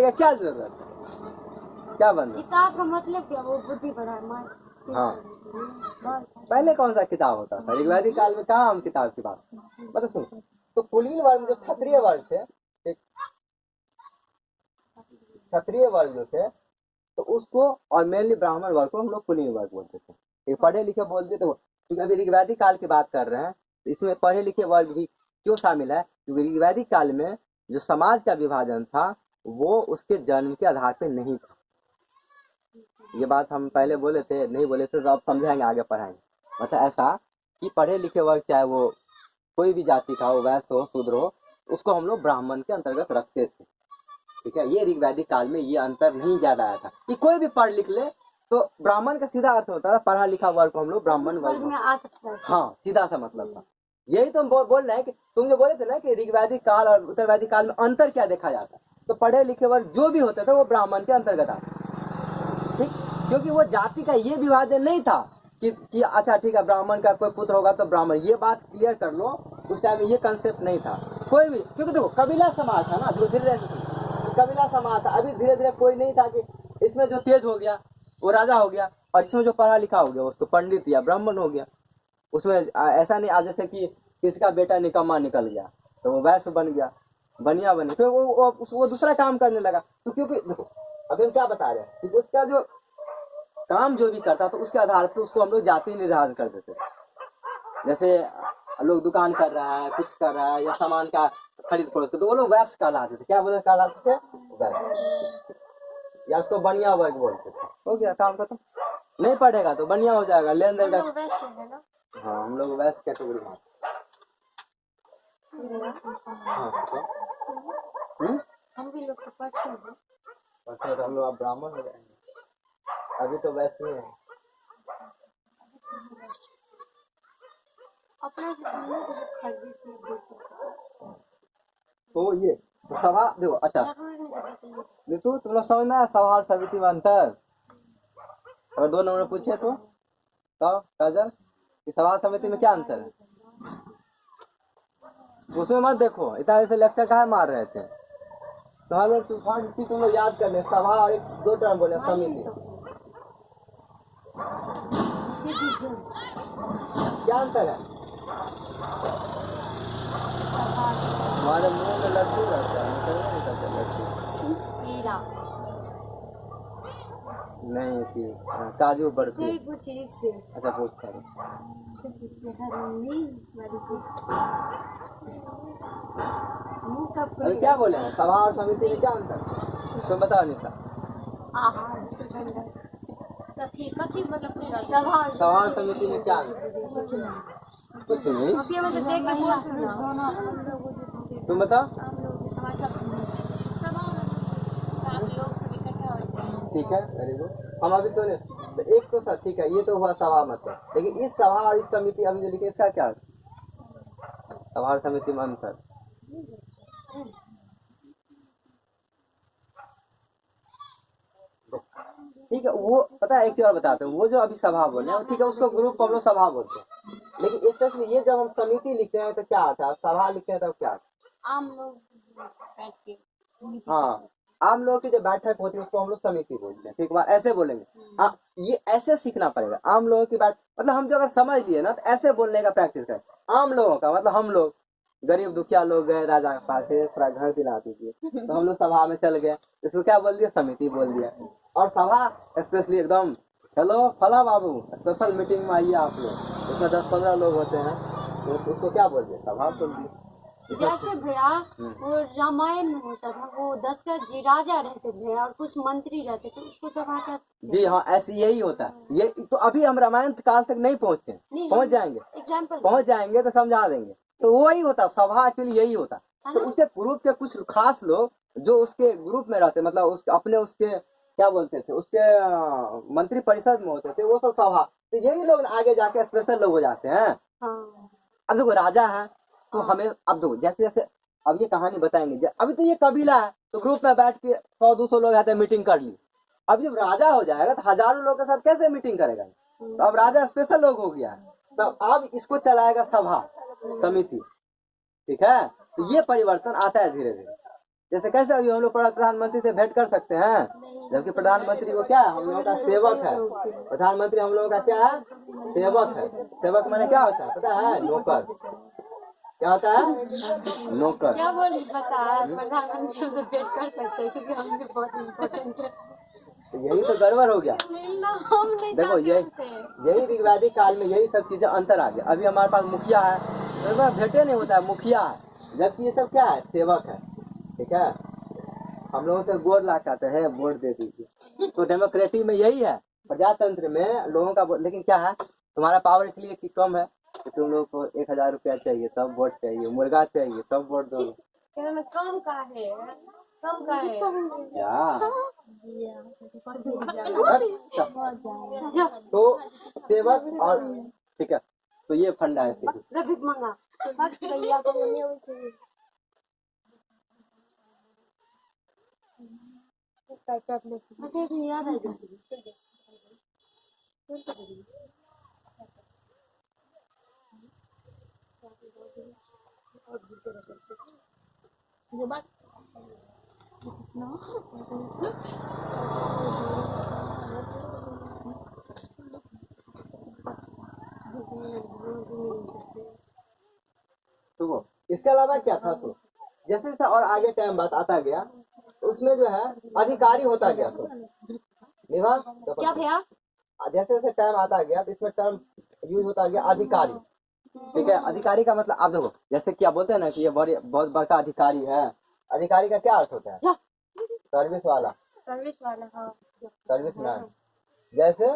का क्या जरूरत है? क्या बनना? किताब का मतलब क्या? वो बुद्धि बढ़ाए। हाँ, पहले कौन सा किताब होता था? ऋग्वैदिक काल में कहाँ हम किताब की बात मतलब सुनो। तो कुलीन वर्ग जो क्षत्रिय वर्ग थे, क्षत्रिय वर्ग जो थे तो उसको, और मेनली ब्राह्मण वर्ग को हम लोग कुलीन वर्ग बोलते थे। ये पढ़े लिखे बोलते थे क्योंकि अभी ऋग्वैदिक काल की बात कर रहे हैं, तो इसमें पढ़े लिखे वर्ग भी क्यों शामिल है? क्योंकि ऋग्वैदिक काल में जो समाज का विभाजन था वो उसके जन्म के आधार पर नहीं था। ये बात हम पहले बोले थे, नहीं बोले थे, तो अब समझाएंगे, आगे पढ़ाएंगे। मतलब ऐसा कि पढ़े लिखे वर्ग चाहे वो कोई भी जाति का हो, वैश्य हो, शूद्र हो, उसको हम लोग ब्राह्मण के अंतर्गत रखते थे। ठीक है, ये ऋग्वैदिक काल में ये अंतर नहीं ज्यादा आया था कि कोई भी पढ़ लिख ले तो ब्राह्मण का सीधा अर्थ होता था पढ़ा लिखा वर्ग को हम लोग ब्राह्मण वर्ग में आ सकता है। हाँ, सीधा सा मतलब था। यही तो हम बोल रहे हैं कि तुम जो बोले थे ना कि ऋग्वैदिक काल और उत्तरवैदिक काल में अंतर क्या देखा जाता है, तो पढ़े लिखे वर्ग जो भी होते थे वो ब्राह्मण के अंतर्गत आते। ठीक, क्योंकि वो जाति का ये विभाजन नहीं था कि अच्छा ठीक है ब्राह्मण का कोई पुत्र होगा तो ब्राह्मण, ये बात क्लियर कर लो। उस टाइम में ये कंसेप्ट नहीं था कोई भी, क्योंकि देखो कबीला समाज था ना, धीरे धीरे कबीला समाज था। अभी धीरे धीरे कोई नहीं था कि इसमें जो तेज हो गया वो राजा हो गया, और इसमें जो पढ़ा लिखा हो गया उसको पंडित या ब्राह्मण हो गया। उसमें ऐसा नहीं आज जैसे कि किसका बेटा निकम्मा निकल गया तो वो वैश्य बन गया, बनिया बन गया, फिर वो दूसरा काम करने लगा। तो क्योंकि देखो अभी हम क्या बता रहे हैं कि उसका जो काम जो भी करता तो उसके आधार पर उसको हम लोग जाति निर्धारण कर देते। जैसे लोग दुकान कर रहा है, कुछ कर रहा है, या सामान का खरीद फरोख्त, तो वो लोग वैश्य कहलाते थे। क्या बोले कहलाते थे? वैश्य, या उसको बनिया वर्ग बोलते थे। हो गया काम खत्म। नहीं पढ़ेगा तो बनिया हो जाएगा, लेन देन का। हाँ, हम लोग वैश्य कैटेगरी में। हम भी लोग पढ़ते हैं, तो हम लोग अब ब्राह्मण हो जाएंगे, अभी तो वैसे ही है। अपना तो ये सवाल देखो, अच्छा देखो तुम लोग समझना है सवाल समिति में अंतर। अगर 2 नंबर पूछे तो काजल कि सवाल समिति में क्या अंतर है, उसमें मत देखो। इतना ऐसे लेक्चर कहाँ मार रहे थे तो हम लोग तुम लोग याद कर ले। सभा और 2 टर्म बोले समिति, क्या अंतर है? हमारे मुंह में लड्डू रहता है, निकलने नहीं करते लड्डू नहीं थी, काजू बर्फी। अच्छा पूछ कर अरे क्या बोले हैं सभा और समिति में क्या अंतर तुम बताओ निशा। सभा और समिति में क्या अंतर? कुछ नहीं, तुम बताओ। ठीक है, वेरी गुड। हम अभी सुने तो एक तो ठीक है, ये तो हुआ सभा मतलब, लेकिन इस सभा और इस समिति अभी जो लिखे इसका क्या? सभा और समिति में अंतर। ठीक है, वो पता है, एक चीज और बताते हैं, वो जो अभी सभा बोल रहे हैं, ठीक है, उसको ग्रुप को हम लोग सभा बोलते हैं, लेकिन स्पेशली ये जब हम समिति लिखते हैं तो क्या आता है, सभा लिखते हैं तब क्या आता है? आम लोग बैठ के हाँ, आम लोगों की जो बैठक होती है उसको हम लोग समिति बोलते हैं। ठीक बात, ऐसे बोलेंगे। हाँ, ये ऐसे सीखना पड़ेगा, आम लोगों की बात, मतलब हम जो अगर समझ लिए ना तो ऐसे बोलने का प्रैक्टिस करें। आम लोगों का मतलब हम लोग गरीब दुखिया लोग गए राजा के पास से थोड़ा घर दिला दीजिए, तो हम लोग सभा में चल गए, इसको क्या बोल दिया, समिति बोल दिया। और सभा स्पेशली एकदम, हेलो फला बाबू स्पेशल मीटिंग में आइए आप लोग, इसमें 10-15 लोग होते हैं, तो उसको क्या बोल दिया, सभा बोल दिया। जैसे भैया वो रामायण में होता था, वो दशरथ जी राजा रहते थे और कुछ मंत्री रहते थे, उसको सभा का। जी हाँ, ऐसे यही होता है। ये तो अभी हम रामायण काल तक नहीं पहुँचे, पहुँच जाएंगे, एग्जाम्पल पहुँच जाएंगे तो समझा देंगे। तो वही होता, सभा एक्चुअली यही होता। तो उसके ग्रुप के कुछ खास लोग जो उसके ग्रुप में रहते, मतलब उसके अपने उसके क्या बोलते थे, उसके मंत्री परिषद में होते थे, वो सब सभा। तो यही लोग आगे जाके स्पेशल लोग हो जाते हैं। अब देखो राजा है तो हमें, अब देखो जैसे जैसे अब ये कहानी बताएंगे, अभी तो ये कबीला है तो ग्रुप में बैठ के 100-200 लोग आते हैं, मीटिंग कर ली। अब जब राजा हो जाएगा तो हजारों लोग के साथ कैसे मीटिंग करेगा, तो अब राजा स्पेशल लोग हो गया है, तो अब इसको चलाएगा सभा समिति। ठीक है, तो ये परिवर्तन आता है धीरे धीरे। जैसे कैसे अभी हम लोग प्रधानमंत्री से भेंट कर सकते हैं, जबकि प्रधानमंत्री वो क्या है, हम लोगों का सेवक है। प्रधानमंत्री हम लोगों का क्या है, सेवक है। सेवक माने क्या होता है पता है, नौकर। क्या होता है, नौकर। क्या बोले पता है, प्रधानमंत्री से भेंट कर सकते हैं क्योंकि हम भी बहुत इम्पोर्टेंट है। तो यही तो गड़बड़ हो गया। मिलना हम नहीं देखो यही ऋग्वैदिक काल में यही सब चीजें अंतर आ गया। अभी हमारे पास मुखिया है, तो भेंटे नहीं होता है, मुखिया है, जबकि ये सब क्या है, सेवक है। ठीक है, हम लोगों से वोट ला कहते हैं, वोट दे दीजिए। तो डेमोक्रेटिक में यही है, प्रजातंत्र में लोगों का, लेकिन क्या है, तुम्हारा पावर इसलिए कि कम है कि तुम लोग को 1000 रुपया चाहिए तब वोट चाहिए, मुर्गा चाहिए तब वोट दो। कम का है, कम का है क्या तो सेवक और, ठीक है, तो ये फंडा है। रफीक मंगा भैया को मुझे याद है तो इसके अलावा क्या था, तो जैसे जैसे और आगे टाइम बात आता गया, तो उसमें जो है अधिकारी होता गया सब निभा। क्या भैया, जैसे जैसे टाइम आता गया तो इसमें टर्म यूज होता गया अधिकारी। ठीक है, अधिकारी का मतलब आप देखो, जैसे क्या बोलते हैं ना कि ये बहुत बड़का अधिकारी है। अधिकारी का क्या अर्थ होता है, सर्विस वाला, हाँ, सर्विस मैन। जैसे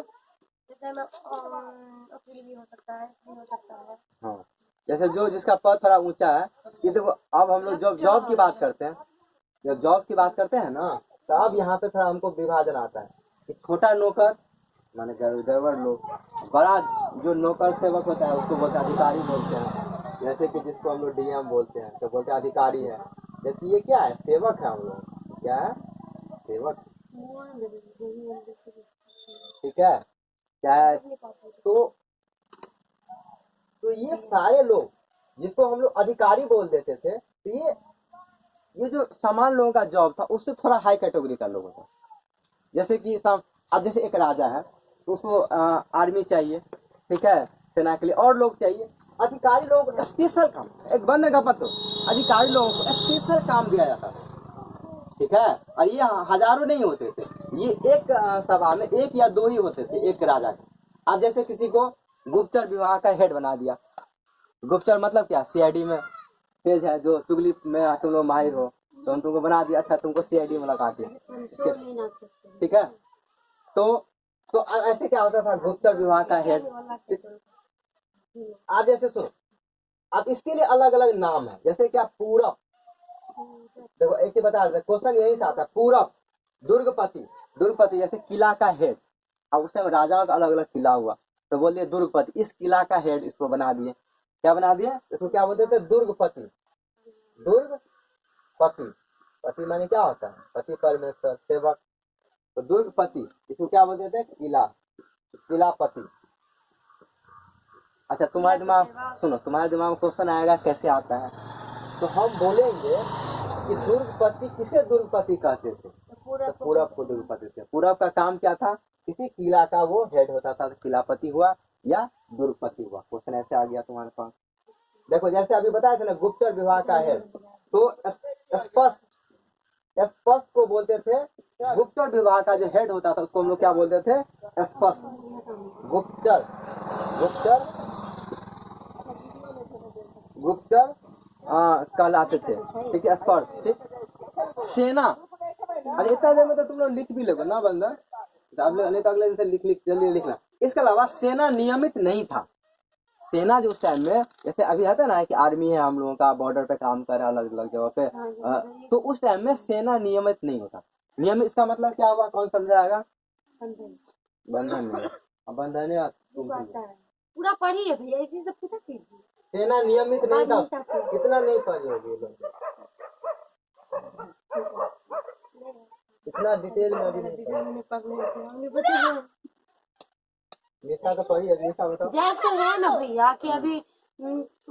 वकील भी हो सकता है, भी हो सकता है। हाँ, जैसे जो जिसका पद थोड़ा ऊंचा है। ये देखो, अब हम लोग जॉब की बात करते हैं, जब जॉब की बात करते हैं ना, तो अब यहाँ पे थोड़ा हमको विभाजन आता है कि छोटा नौकर माने गड़बड़ लोग, बड़ा जो नौकर सेवक होता है उसको बोलते हैं अधिकारी बोलते हैं। जैसे कि जिसको हम लोग डीएम बोलते हैं तो बोलते हैं अधिकारी है। जबकि ये क्या है, सेवक है, हम लोग क्या है, सेवक। ठीक है, क्या है, तो ये सारे लोग जिसको हम लोग अधिकारी बोल देते थे, तो ये जो सामान्य लोगों का जॉब था उससे थोड़ा हाई कैटेगरी का लोग होता। जैसे कि अब जैसे एक राजा है तो उसको आर्मी चाहिए, ठीक है, सेना के लिए और लोग चाहिए। अधिकारी लोगों को स्पेशल काम, एक बंदर का पत्र, अधिकारी लोगों को स्पेशल काम दिया जाता था। ठीक है, और ये हजारों नहीं होते थे, ये एक सभा में 1 या 2 ही होते थे एक राजा के। अब जैसे किसी को गुप्तचर विभाग का हेड बना दिया, गुप्तचर मतलब क्या, सीआईडी में तेज है, जो चुगली में तुम लोग माहिर हो, तो हम तुमको बना दिया, अच्छा तुमको सीआईडी में लगा दिया। ठीक है, तो ऐसे क्या होता था, गुप्तचर विभाग का हेड। आप जैसे सुनो, अब इसके लिए अलग अलग नाम है, जैसे क्या पूरब। देखो एक ही बता देते, क्वेश्चन यही से आता है, पूरब, दुर्गपति जैसे किला का हेड। अब उस टाइम राजा का अलग अलग किला हुआ तो बोलिए दुर्गपति, इस किला का हेड इसको बना दिए। क्या बना दिए? इसको क्या बोलते थे? दुर्गपति। दुर्गपति, पति माने क्या होता है? पति परमेश्वर सेवक। तो दुर्गपति इसको क्या बोलते थे? किलापति। अच्छा तुम्हारे दिमाग सुनो, तुम्हारे दिमाग में क्वेश्चन आएगा कैसे आता है, तो हम बोलेंगे कि दुर्गपति किसे दुर्गपति कहते थे? तो पूरब को दुर्गपति थे। पूरब का काम क्या था? किसी किला का वो हेड होता था, किलापति हुआ या दुर्गपति हुआ। क्वेश्चन ऐसे आ गया तुम्हारे पास। देखो जैसे अभी बताया था ना, गुप्तचर विभाग का हेड, तो स्पष्ट को बोलते थे, गुप्तचर विभाग का जो हेड होता था उसको हम लोग क्या बोलते थे? स्पष्ट। गुप्तचर कहलाते थे, ठीक है, स्पर्श। ठीक, सेना, अरे इतना देर में तो तुम लोग लिख भी लोगे ना बंदा, नहीं तो अगले दिन से लिख जल्दी लिखना। इसके अलावा सेना नियमित नहीं था। सेना जो उस टाइम में, जैसे अभी आता ना कि आर्मी है हम लोगों का, बॉर्डर पे काम कर रहा है अलग अलग जगह पे, तो उस टाइम में सेना नियमित नहीं होता। नियमित इसका मतलब क्या हुआ? कौन समझाएगा? बंधन। बंधन पूरा पढ़िए भैया, इसी से पूछा कीजिए। सेना नियमित नहीं था। कितना नहीं पढ़ी होगी इतना डिटेल में अभी नहीं निशा तो पढ़ी है। निशा बताओ। जैसे है ना भैया कि अभी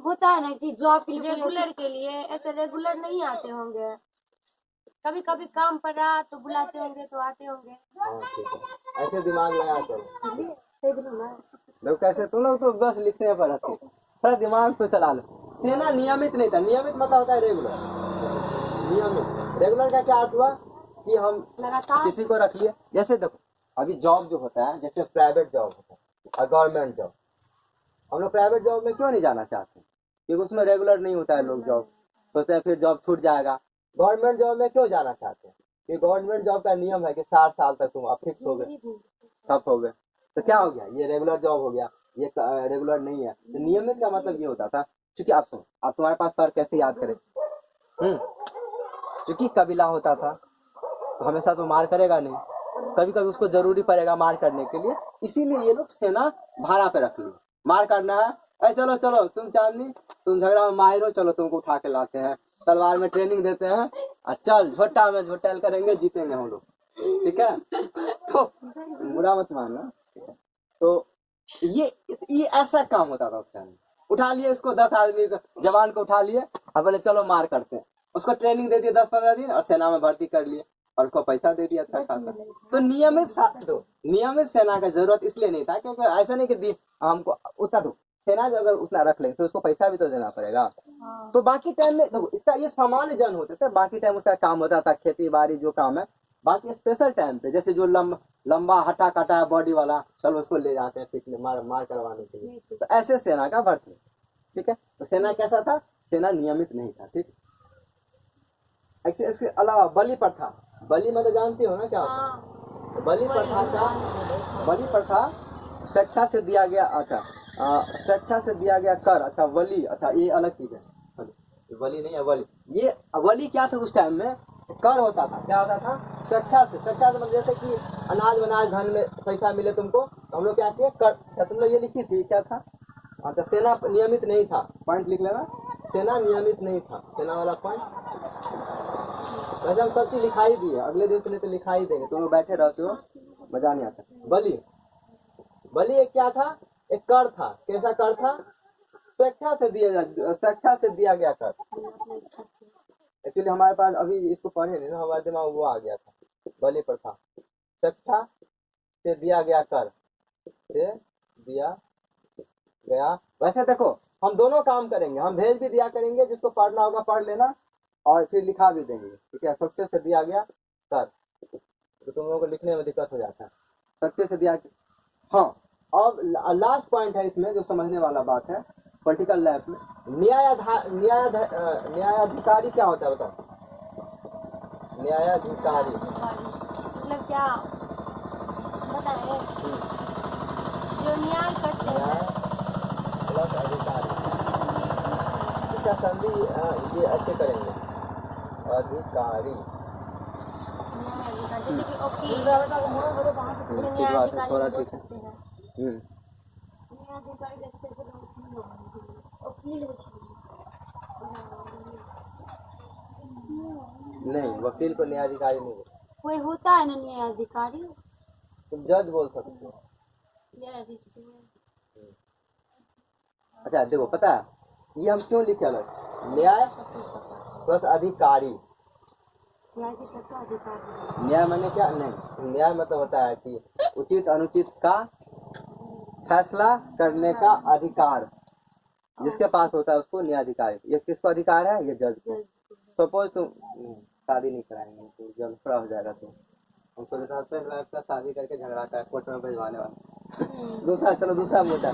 होता है ना कि जॉब के लिए, रेगुलर के लिए ऐसे रेगुलर नहीं आते होंगे, कभी कभी काम पड़ा तो बुलाते होंगे तो आते होंगे। हाँ ठीक है, ऐसे दिमाग लगा कर लोग कैसे, तुम लोग तो बस लिखने पर रहते, थोड़ा दिमाग तो चला लो। सेना नियमित नहीं था। नियमित मतलब होता है रेगुलर। नियमित, रेगुलर का क्या अर्थ हुआ? कि हम किसी को रख लिए। जैसे देखो अभी जॉब जो होता है, जैसे प्राइवेट जॉब होता है और गवर्नमेंट जॉब, हम लोग प्राइवेट जॉब में क्यों नहीं जाना चाहते? क्योंकि उसमें रेगुलर नहीं होता है। लोग जॉब सोचते हैं फिर जॉब छूट जाएगा। गवर्नमेंट जॉब में क्यों जाना चाहते हैं? कि गवर्नमेंट जॉब का नियम है कि 60 साल तक तुम फिक्स हो गए, सब हो गए। तो क्या हो गया? ये रेगुलर जॉब हो गया, ये रेगुलर नहीं है। तो नियमित का मतलब ये होता था, क्योंकि आप सुनो, आप तुम्हारे पास सर कैसे याद करें? क्योंकि कबीला होता था तो हमेशा तो मार करेगा नहीं, कभी कभी उसको जरूरी पड़ेगा मार करने के लिए, इसीलिए ये लोग सेना भाड़ा पे रख लिए। मार करना है, अरे चलो चलो तुम चांदनी, तुम झगड़ा में माहिर हो, चलो तुमको उठा के लाते हैं, तलवार में ट्रेनिंग देते हैं, चल झोटा में झोटेल करेंगे, जीतेंगे हम लोग, ठीक है। तो बुरा मत मानना। तो ये ऐसा काम होता था उस टाइम। उठा लिए इसको, 10 आदमी जवान को उठा लिए और बोले चलो मार करते हैं। उसको ट्रेनिंग दे दिए 10-15 दिन और सेना में भर्ती कर लिए और उसको पैसा दे दिया अच्छा खासा। तो नियमित सेना का जरूरत इसलिए नहीं था क्योंकि ऐसा नहीं कि हमको उतना दो, सेना जो अगर उतना रख लेंगे तो उसको पैसा भी तो देना पड़ेगा। तो बाकी टाइम में देखो इसका ये सामान्य जन होते थे, बाकी टाइम उसका काम होता था खेती बाड़ी जो काम है। बाकी स्पेशल टाइम पे जैसे जो लंबा हटा कटा है बॉडी वाला, चलो उसको ले जाते हैं पिछले मार करवाने के लिए। तो ऐसे सेना का भर्ती, ठीक है। तो सेना कैसा था? सेना नियमित नहीं था, ठीक। इसके अलावा बलि प्रथा, बलि मतलब जानती हो ना क्या होता है? बलि प्रथा का, बलि प्रथा शिक्षा से दिया गया, अच्छा शिक्षा से दिया गया कर, अच्छा वली, अच्छा ये अलग चीज है, वली नहीं है वली। ये वली क्या था उस टाइम में? कर होता था। क्या होता था? शिक्षा से मतलब जैसे कि अनाज वनाज धन में पैसा मिले तुमको, तो हम लोग क्या किए? कर। तुम लोग ये लिखी थी क्या था? अच्छा सेना नियमित नहीं था, पॉइंट लिख लेना, सेना नियमित नहीं था, सेना वाला पॉइंट। वैसे हम सब चीज लिखाई दिए, अगले दिन के लिए तो लिखाई देंगे, तुम लोग बैठे रहते हो मजा नहीं आता। बलि एक क्या था? एक कर था। कैसा कर था? स्वेच्छा से दिया गया कर। एक्चुअली हमारे पास अभी इसको पढ़े नहीं ना, हमारे दिमाग वो आ गया था। बलि प्रथा स्वेच्छा से दिया गया कर, से दिया गया। वैसे देखो हम दोनों काम करेंगे, हम भेज भी दिया करेंगे, जिसको पढ़ना होगा पढ़ लेना और फिर लिखा भी देंगे, ठीक है। स्वेच्छा से दिया गया कर, तो तुम लोगों को लिखने में दिक्कत हो जाता है। स्वेच्छा से दिया, हाँ। अब लास्ट पॉइंट है इसमें जो समझने वाला बात है पॉलिटिकल लाइफ में, न्यायाधिकारी क्या होता है बताओ? न्यायाधिकारी मतलब क्या बताए? जो न्याय करते हैं प्लस अधिकारी, इसका संधि ये अच्छे करेंगे, अधिकारी। जैसे कि वकील न्यायाधिकारी बोल सकते हैं। न्यायाधिकारी वकील हो नहीं, वकील को न्यायाधिकारी नहीं बोलते। कोई होता है ना न्यायाधिकारी, तुम जज बोल सकते हो। अच्छा देखो, पता है ये हम क्यों लिखे अलग, न्याय प्लस अधिकारी। न्याय माने क्या, नहीं, न्याय मतलब होता है कि उचित अनुचित का फैसला करने का अधिकार जिसके पास होता है उसको न्यायाधिकारी। ये किसको अधिकार है, ये जज को। सपोज तुम शादी नहीं कराएंगे तो जब थोड़ा हो जाएगा तो हमको हस्बैंड वाइफ का शादी करके झगड़ाता है, कोर्ट में भिजवाने वाला। दूसरा, चलो दूसरा मुद्दा,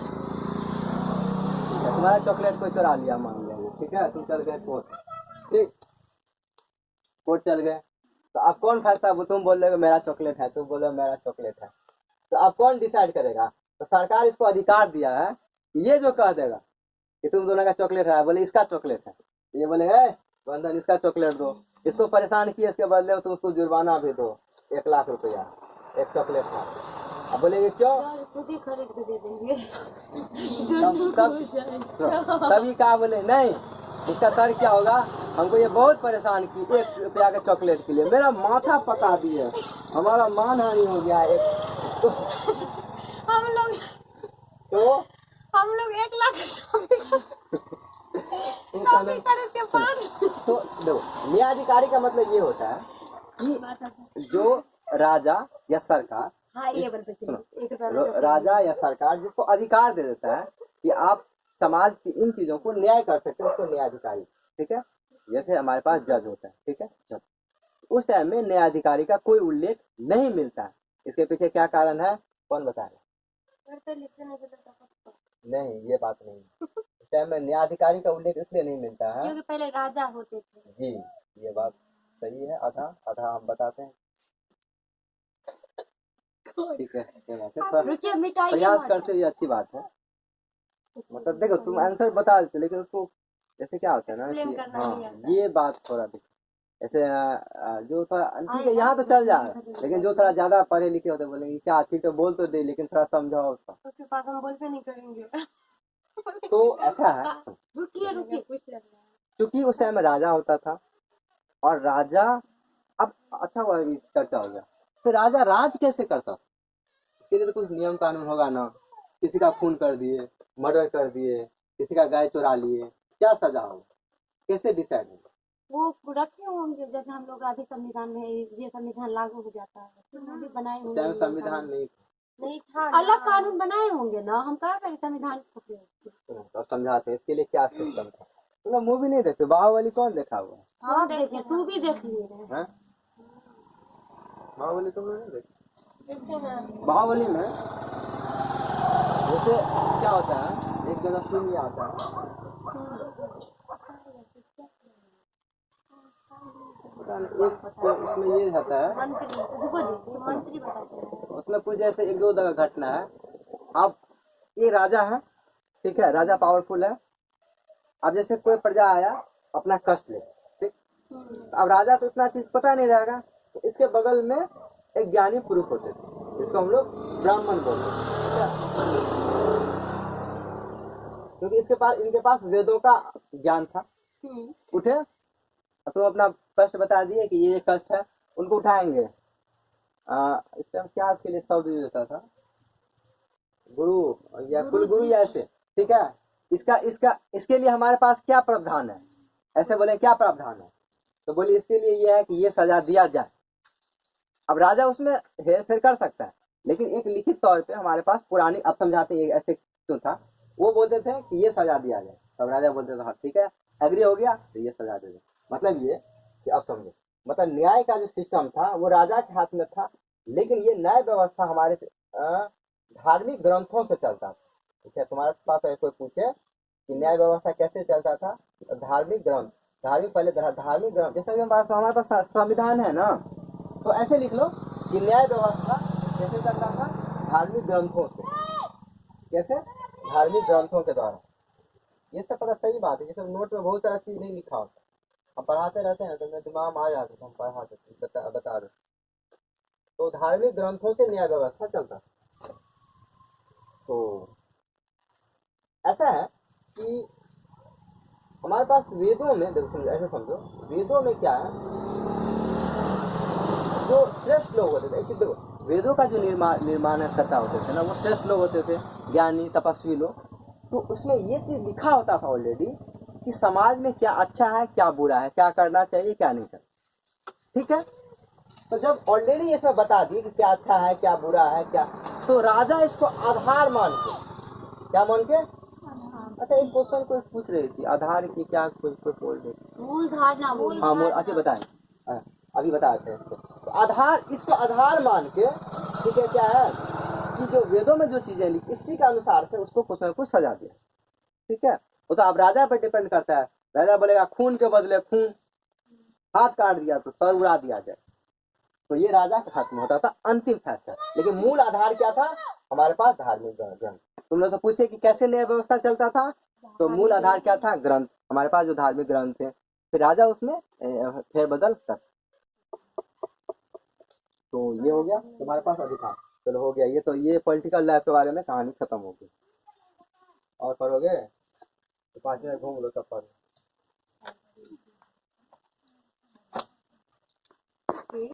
तुम्हारा चॉकलेट कोई चुरा लिया मान लेंगे, ठीक है, तुम चल गए कोर्ट, ठीक, कोर्ट चल गए तो अब कौन फैसला, वो तुम बोल रहे हो मेरा चॉकलेट है, तुम बोल रहे हो मेरा चॉकलेट है, तो अब कौन डिसाइड करेगा? तो सरकार इसको अधिकार दिया है, ये जो कह देगा कि तुम दोनों का चॉकलेट है, बोले इसका चॉकलेट है, ये बोले बंधन इसका चॉकलेट दो, इसको परेशान किए, इसके बदले तुम उसको जुर्माना भी दो 1 लाख रुपया, एक चॉकलेट था। अब बोलेंगे क्यों? खुद ही खरीद के दे देंगे। तभी कहा बोले नहीं, उसका तर्क क्या होगा, हमको ये बहुत परेशान की 1 रुपया के चॉकलेट के लिए, मेरा माथा पका दिए, हमारा मान हानि हो गया एक। हम लोग 1 लाख तो देखो, न्यायाधिकारी का मतलब ये होता है कि जो राजा या सरकार, राजा या सरकार जिसको अधिकार दे देता है कि आप समाज की इन चीजों को न्याय कर सकते हैं, उसको न्यायाधिकारी, ठीक है। जैसे हमारे पास जज होता है, ठीक है, जज, उस टाइम में न्यायाधिकारी का कोई उल्लेख नहीं मिलता है। इसके पीछे क्या कारण है, कौन बताएगा? नहीं, ये बात नहीं, उस टाइम में न्यायाधिकारी का उल्लेख इसलिए नहीं मिलता है क्योंकि पहले राजा होते थे। जी, ये बात सही है, आधा आधा हम बताते हैं, ठीक है, प्रयास करते हुए अच्छी बात है। मतलब देखो, तुम आंसर बता देते लेकिन उसको जैसे क्या होता है ना कि हाँ, ये बात थोड़ा देखो, ऐसे जो थोड़ा ठीक है यहाँ तो चल जाएगा, लेकिन जो थोड़ा ज्यादा पढ़े लिखे होते बोलेंगे क्या ठीक है बोल तो दे, लेकिन थोड़ा समझाओ उसका, उसके पास हम बोलते नहीं करेंगे। तो ऐसा है, रुकिए क्योंकि उस टाइम में राजा होता था और राजा, अब अच्छा हुआ चर्चा हो गया, तो राजा राज कैसे करता, इसके लिए तो कुछ नियम कानून होगा ना, किसी का खून कर दिए, मर्डर कर दिए, किसी का गाय चुरा लिए, क्या सजा होगा, कैसे डिसाइड होगा? वो रखे होंगे, जैसे हम लोग अभी संविधान में ये संविधान लागू हो जाता है, अभी बनाए होंगे, संविधान नहीं था, अलग कानून बनाए होंगे ना, हम क्या करें संविधान तो समझाते हैं इसके लिए क्या सिस्टम था। तुम लोग मूवी नहीं देखते, बाहुबली कौन देखा हुआ है? हाँ देखे, 2 भी देख लिए हैं। बाहुबली तुम लोग नहीं देखते? बाहुबली में जैसे क्या होता है, एक जगह सुन आता है, एक उसमें ये रहता है, मंत्री बताते हैं, उसमें कुछ जैसे 1-2 जगह घटना है। अब ये राजा है, ठीक है, राजा पावरफुल है, अब जैसे कोई प्रजा आया अपना कष्ट ले, ठीक, अब राजा तो इतना चीज पता नहीं रहेगा, तो इसके बगल में एक ज्ञानी पुरुष होते थे, इसको हम लोग ब्राह्मण बोलते हैं, क्योंकि इनके पास वेदों का ज्ञान था। उठे तो अपना कष्ट बता दिए कि ये कष्ट है, उनको उठाएंगे, इस टाइम क्या उसके लिए शब्द यूज होता था, गुरु या कुलगुरु या ऐसे, ठीक है, इसके लिए हमारे पास क्या प्रावधान है, ऐसे बोले क्या प्रावधान है, तो बोलिए इसके लिए ये है कि ये सजा दिया जाए। अब राजा उसमें हेर फेर कर सकता है, लेकिन एक लिखित तौर पे हमारे पास पुरानी, अब समझाते हैं ऐसे क्यों था, वो बोलते थे कि ये सजा दिया जाए, तब राजा बोलते थे हाँ ठीक है, एग्री हो गया तो ये सजा दे दो। मतलब ये कि अब समझो, मतलब न्याय का जो सिस्टम था वो राजा के हाथ में था, लेकिन ये न्याय व्यवस्था हमारे धार्मिक ग्रंथों से चलता था, ठीक है। तुम्हारे पास अगर कोई पूछे कि न्याय व्यवस्था कैसे चलता था, धार्मिक ग्रंथ, पहले धार्मिक ग्रंथ, जैसे हमारे पास संविधान है ना, तो ऐसे लिख लो कि न्याय व्यवस्था कैसे चलता था, धार्मिक ग्रंथों से, कैसे, धार्मिक ग्रंथों के द्वारा। ये सब पता सही बात है, ये सब नोट में बहुत सारा चीज नहीं लिखा होता, हम पढ़ाते रहते हैं तो मेरे दिमाग में आ जाता है, हम पढ़ा देते, बता दो। तो धार्मिक ग्रंथों से न्याय व्यवस्था चलता है। तो ऐसा है कि पास वेदों में देखो, ऐसे समझो, वेदों में क्या है, जो श्रेष्ठ लोग होते थे, देखो वेदों का जो निर्माण करता होते थे ना, वो श्रेष्ठ लोग होते थे, ज्ञानी तपस्वी लोग। तो उसमें ये चीज लिखा होता था ऑलरेडी कि समाज में क्या अच्छा है क्या बुरा है, क्या करना चाहिए क्या नहीं करना। ठीक है, तो जब ऑलरेडी इसमें बता दिए कि क्या अच्छा है क्या बुरा है क्या, तो राजा इसको आधार मान के, क्या मान के, अच्छा एक क्वेश्चन कोई पूछ रही थी आधार की, क्या कोई बोल रही थी, मूल धारणा। हाँ मूल, अच्छा बताएं, अभी बताते हैं इसको। तो आधार, इसको आधार मान के, ठीक है, क्या है कि जो वेदों में जो चीजें लिखी इसी के अनुसार से उसको कुछ न कुछ सजा दिया। ठीक है, वो तो अब राजा पर डिपेंड करता है, राजा बोलेगा खून के बदले खून, हाथ काट दिया तो सर उड़ा दिया जाए, तो ये राजा का हाथ में होता था अंतिम फैसला। लेकिन मूल आधार क्या था, हमारे पास धार्मिक ग्रंथ। तुम लोग से पूछे कि कैसे न्याय व्यवस्था चलता था, तो मूल आधार क्या था, ग्रंथ, हमारे पास जो धार्मिक ग्रंथ थे, फिर राजा उसमें फेरबदल कर। तो ये हो गया तुम्हारे पास अधिकार, चलो हो गया ये, तो ये पॉलिटिकल लाइफ के बारे में कहानी खत्म हो गई। और पढ़ोगे तो 5 मिनट घूम लो तब पढ़ो।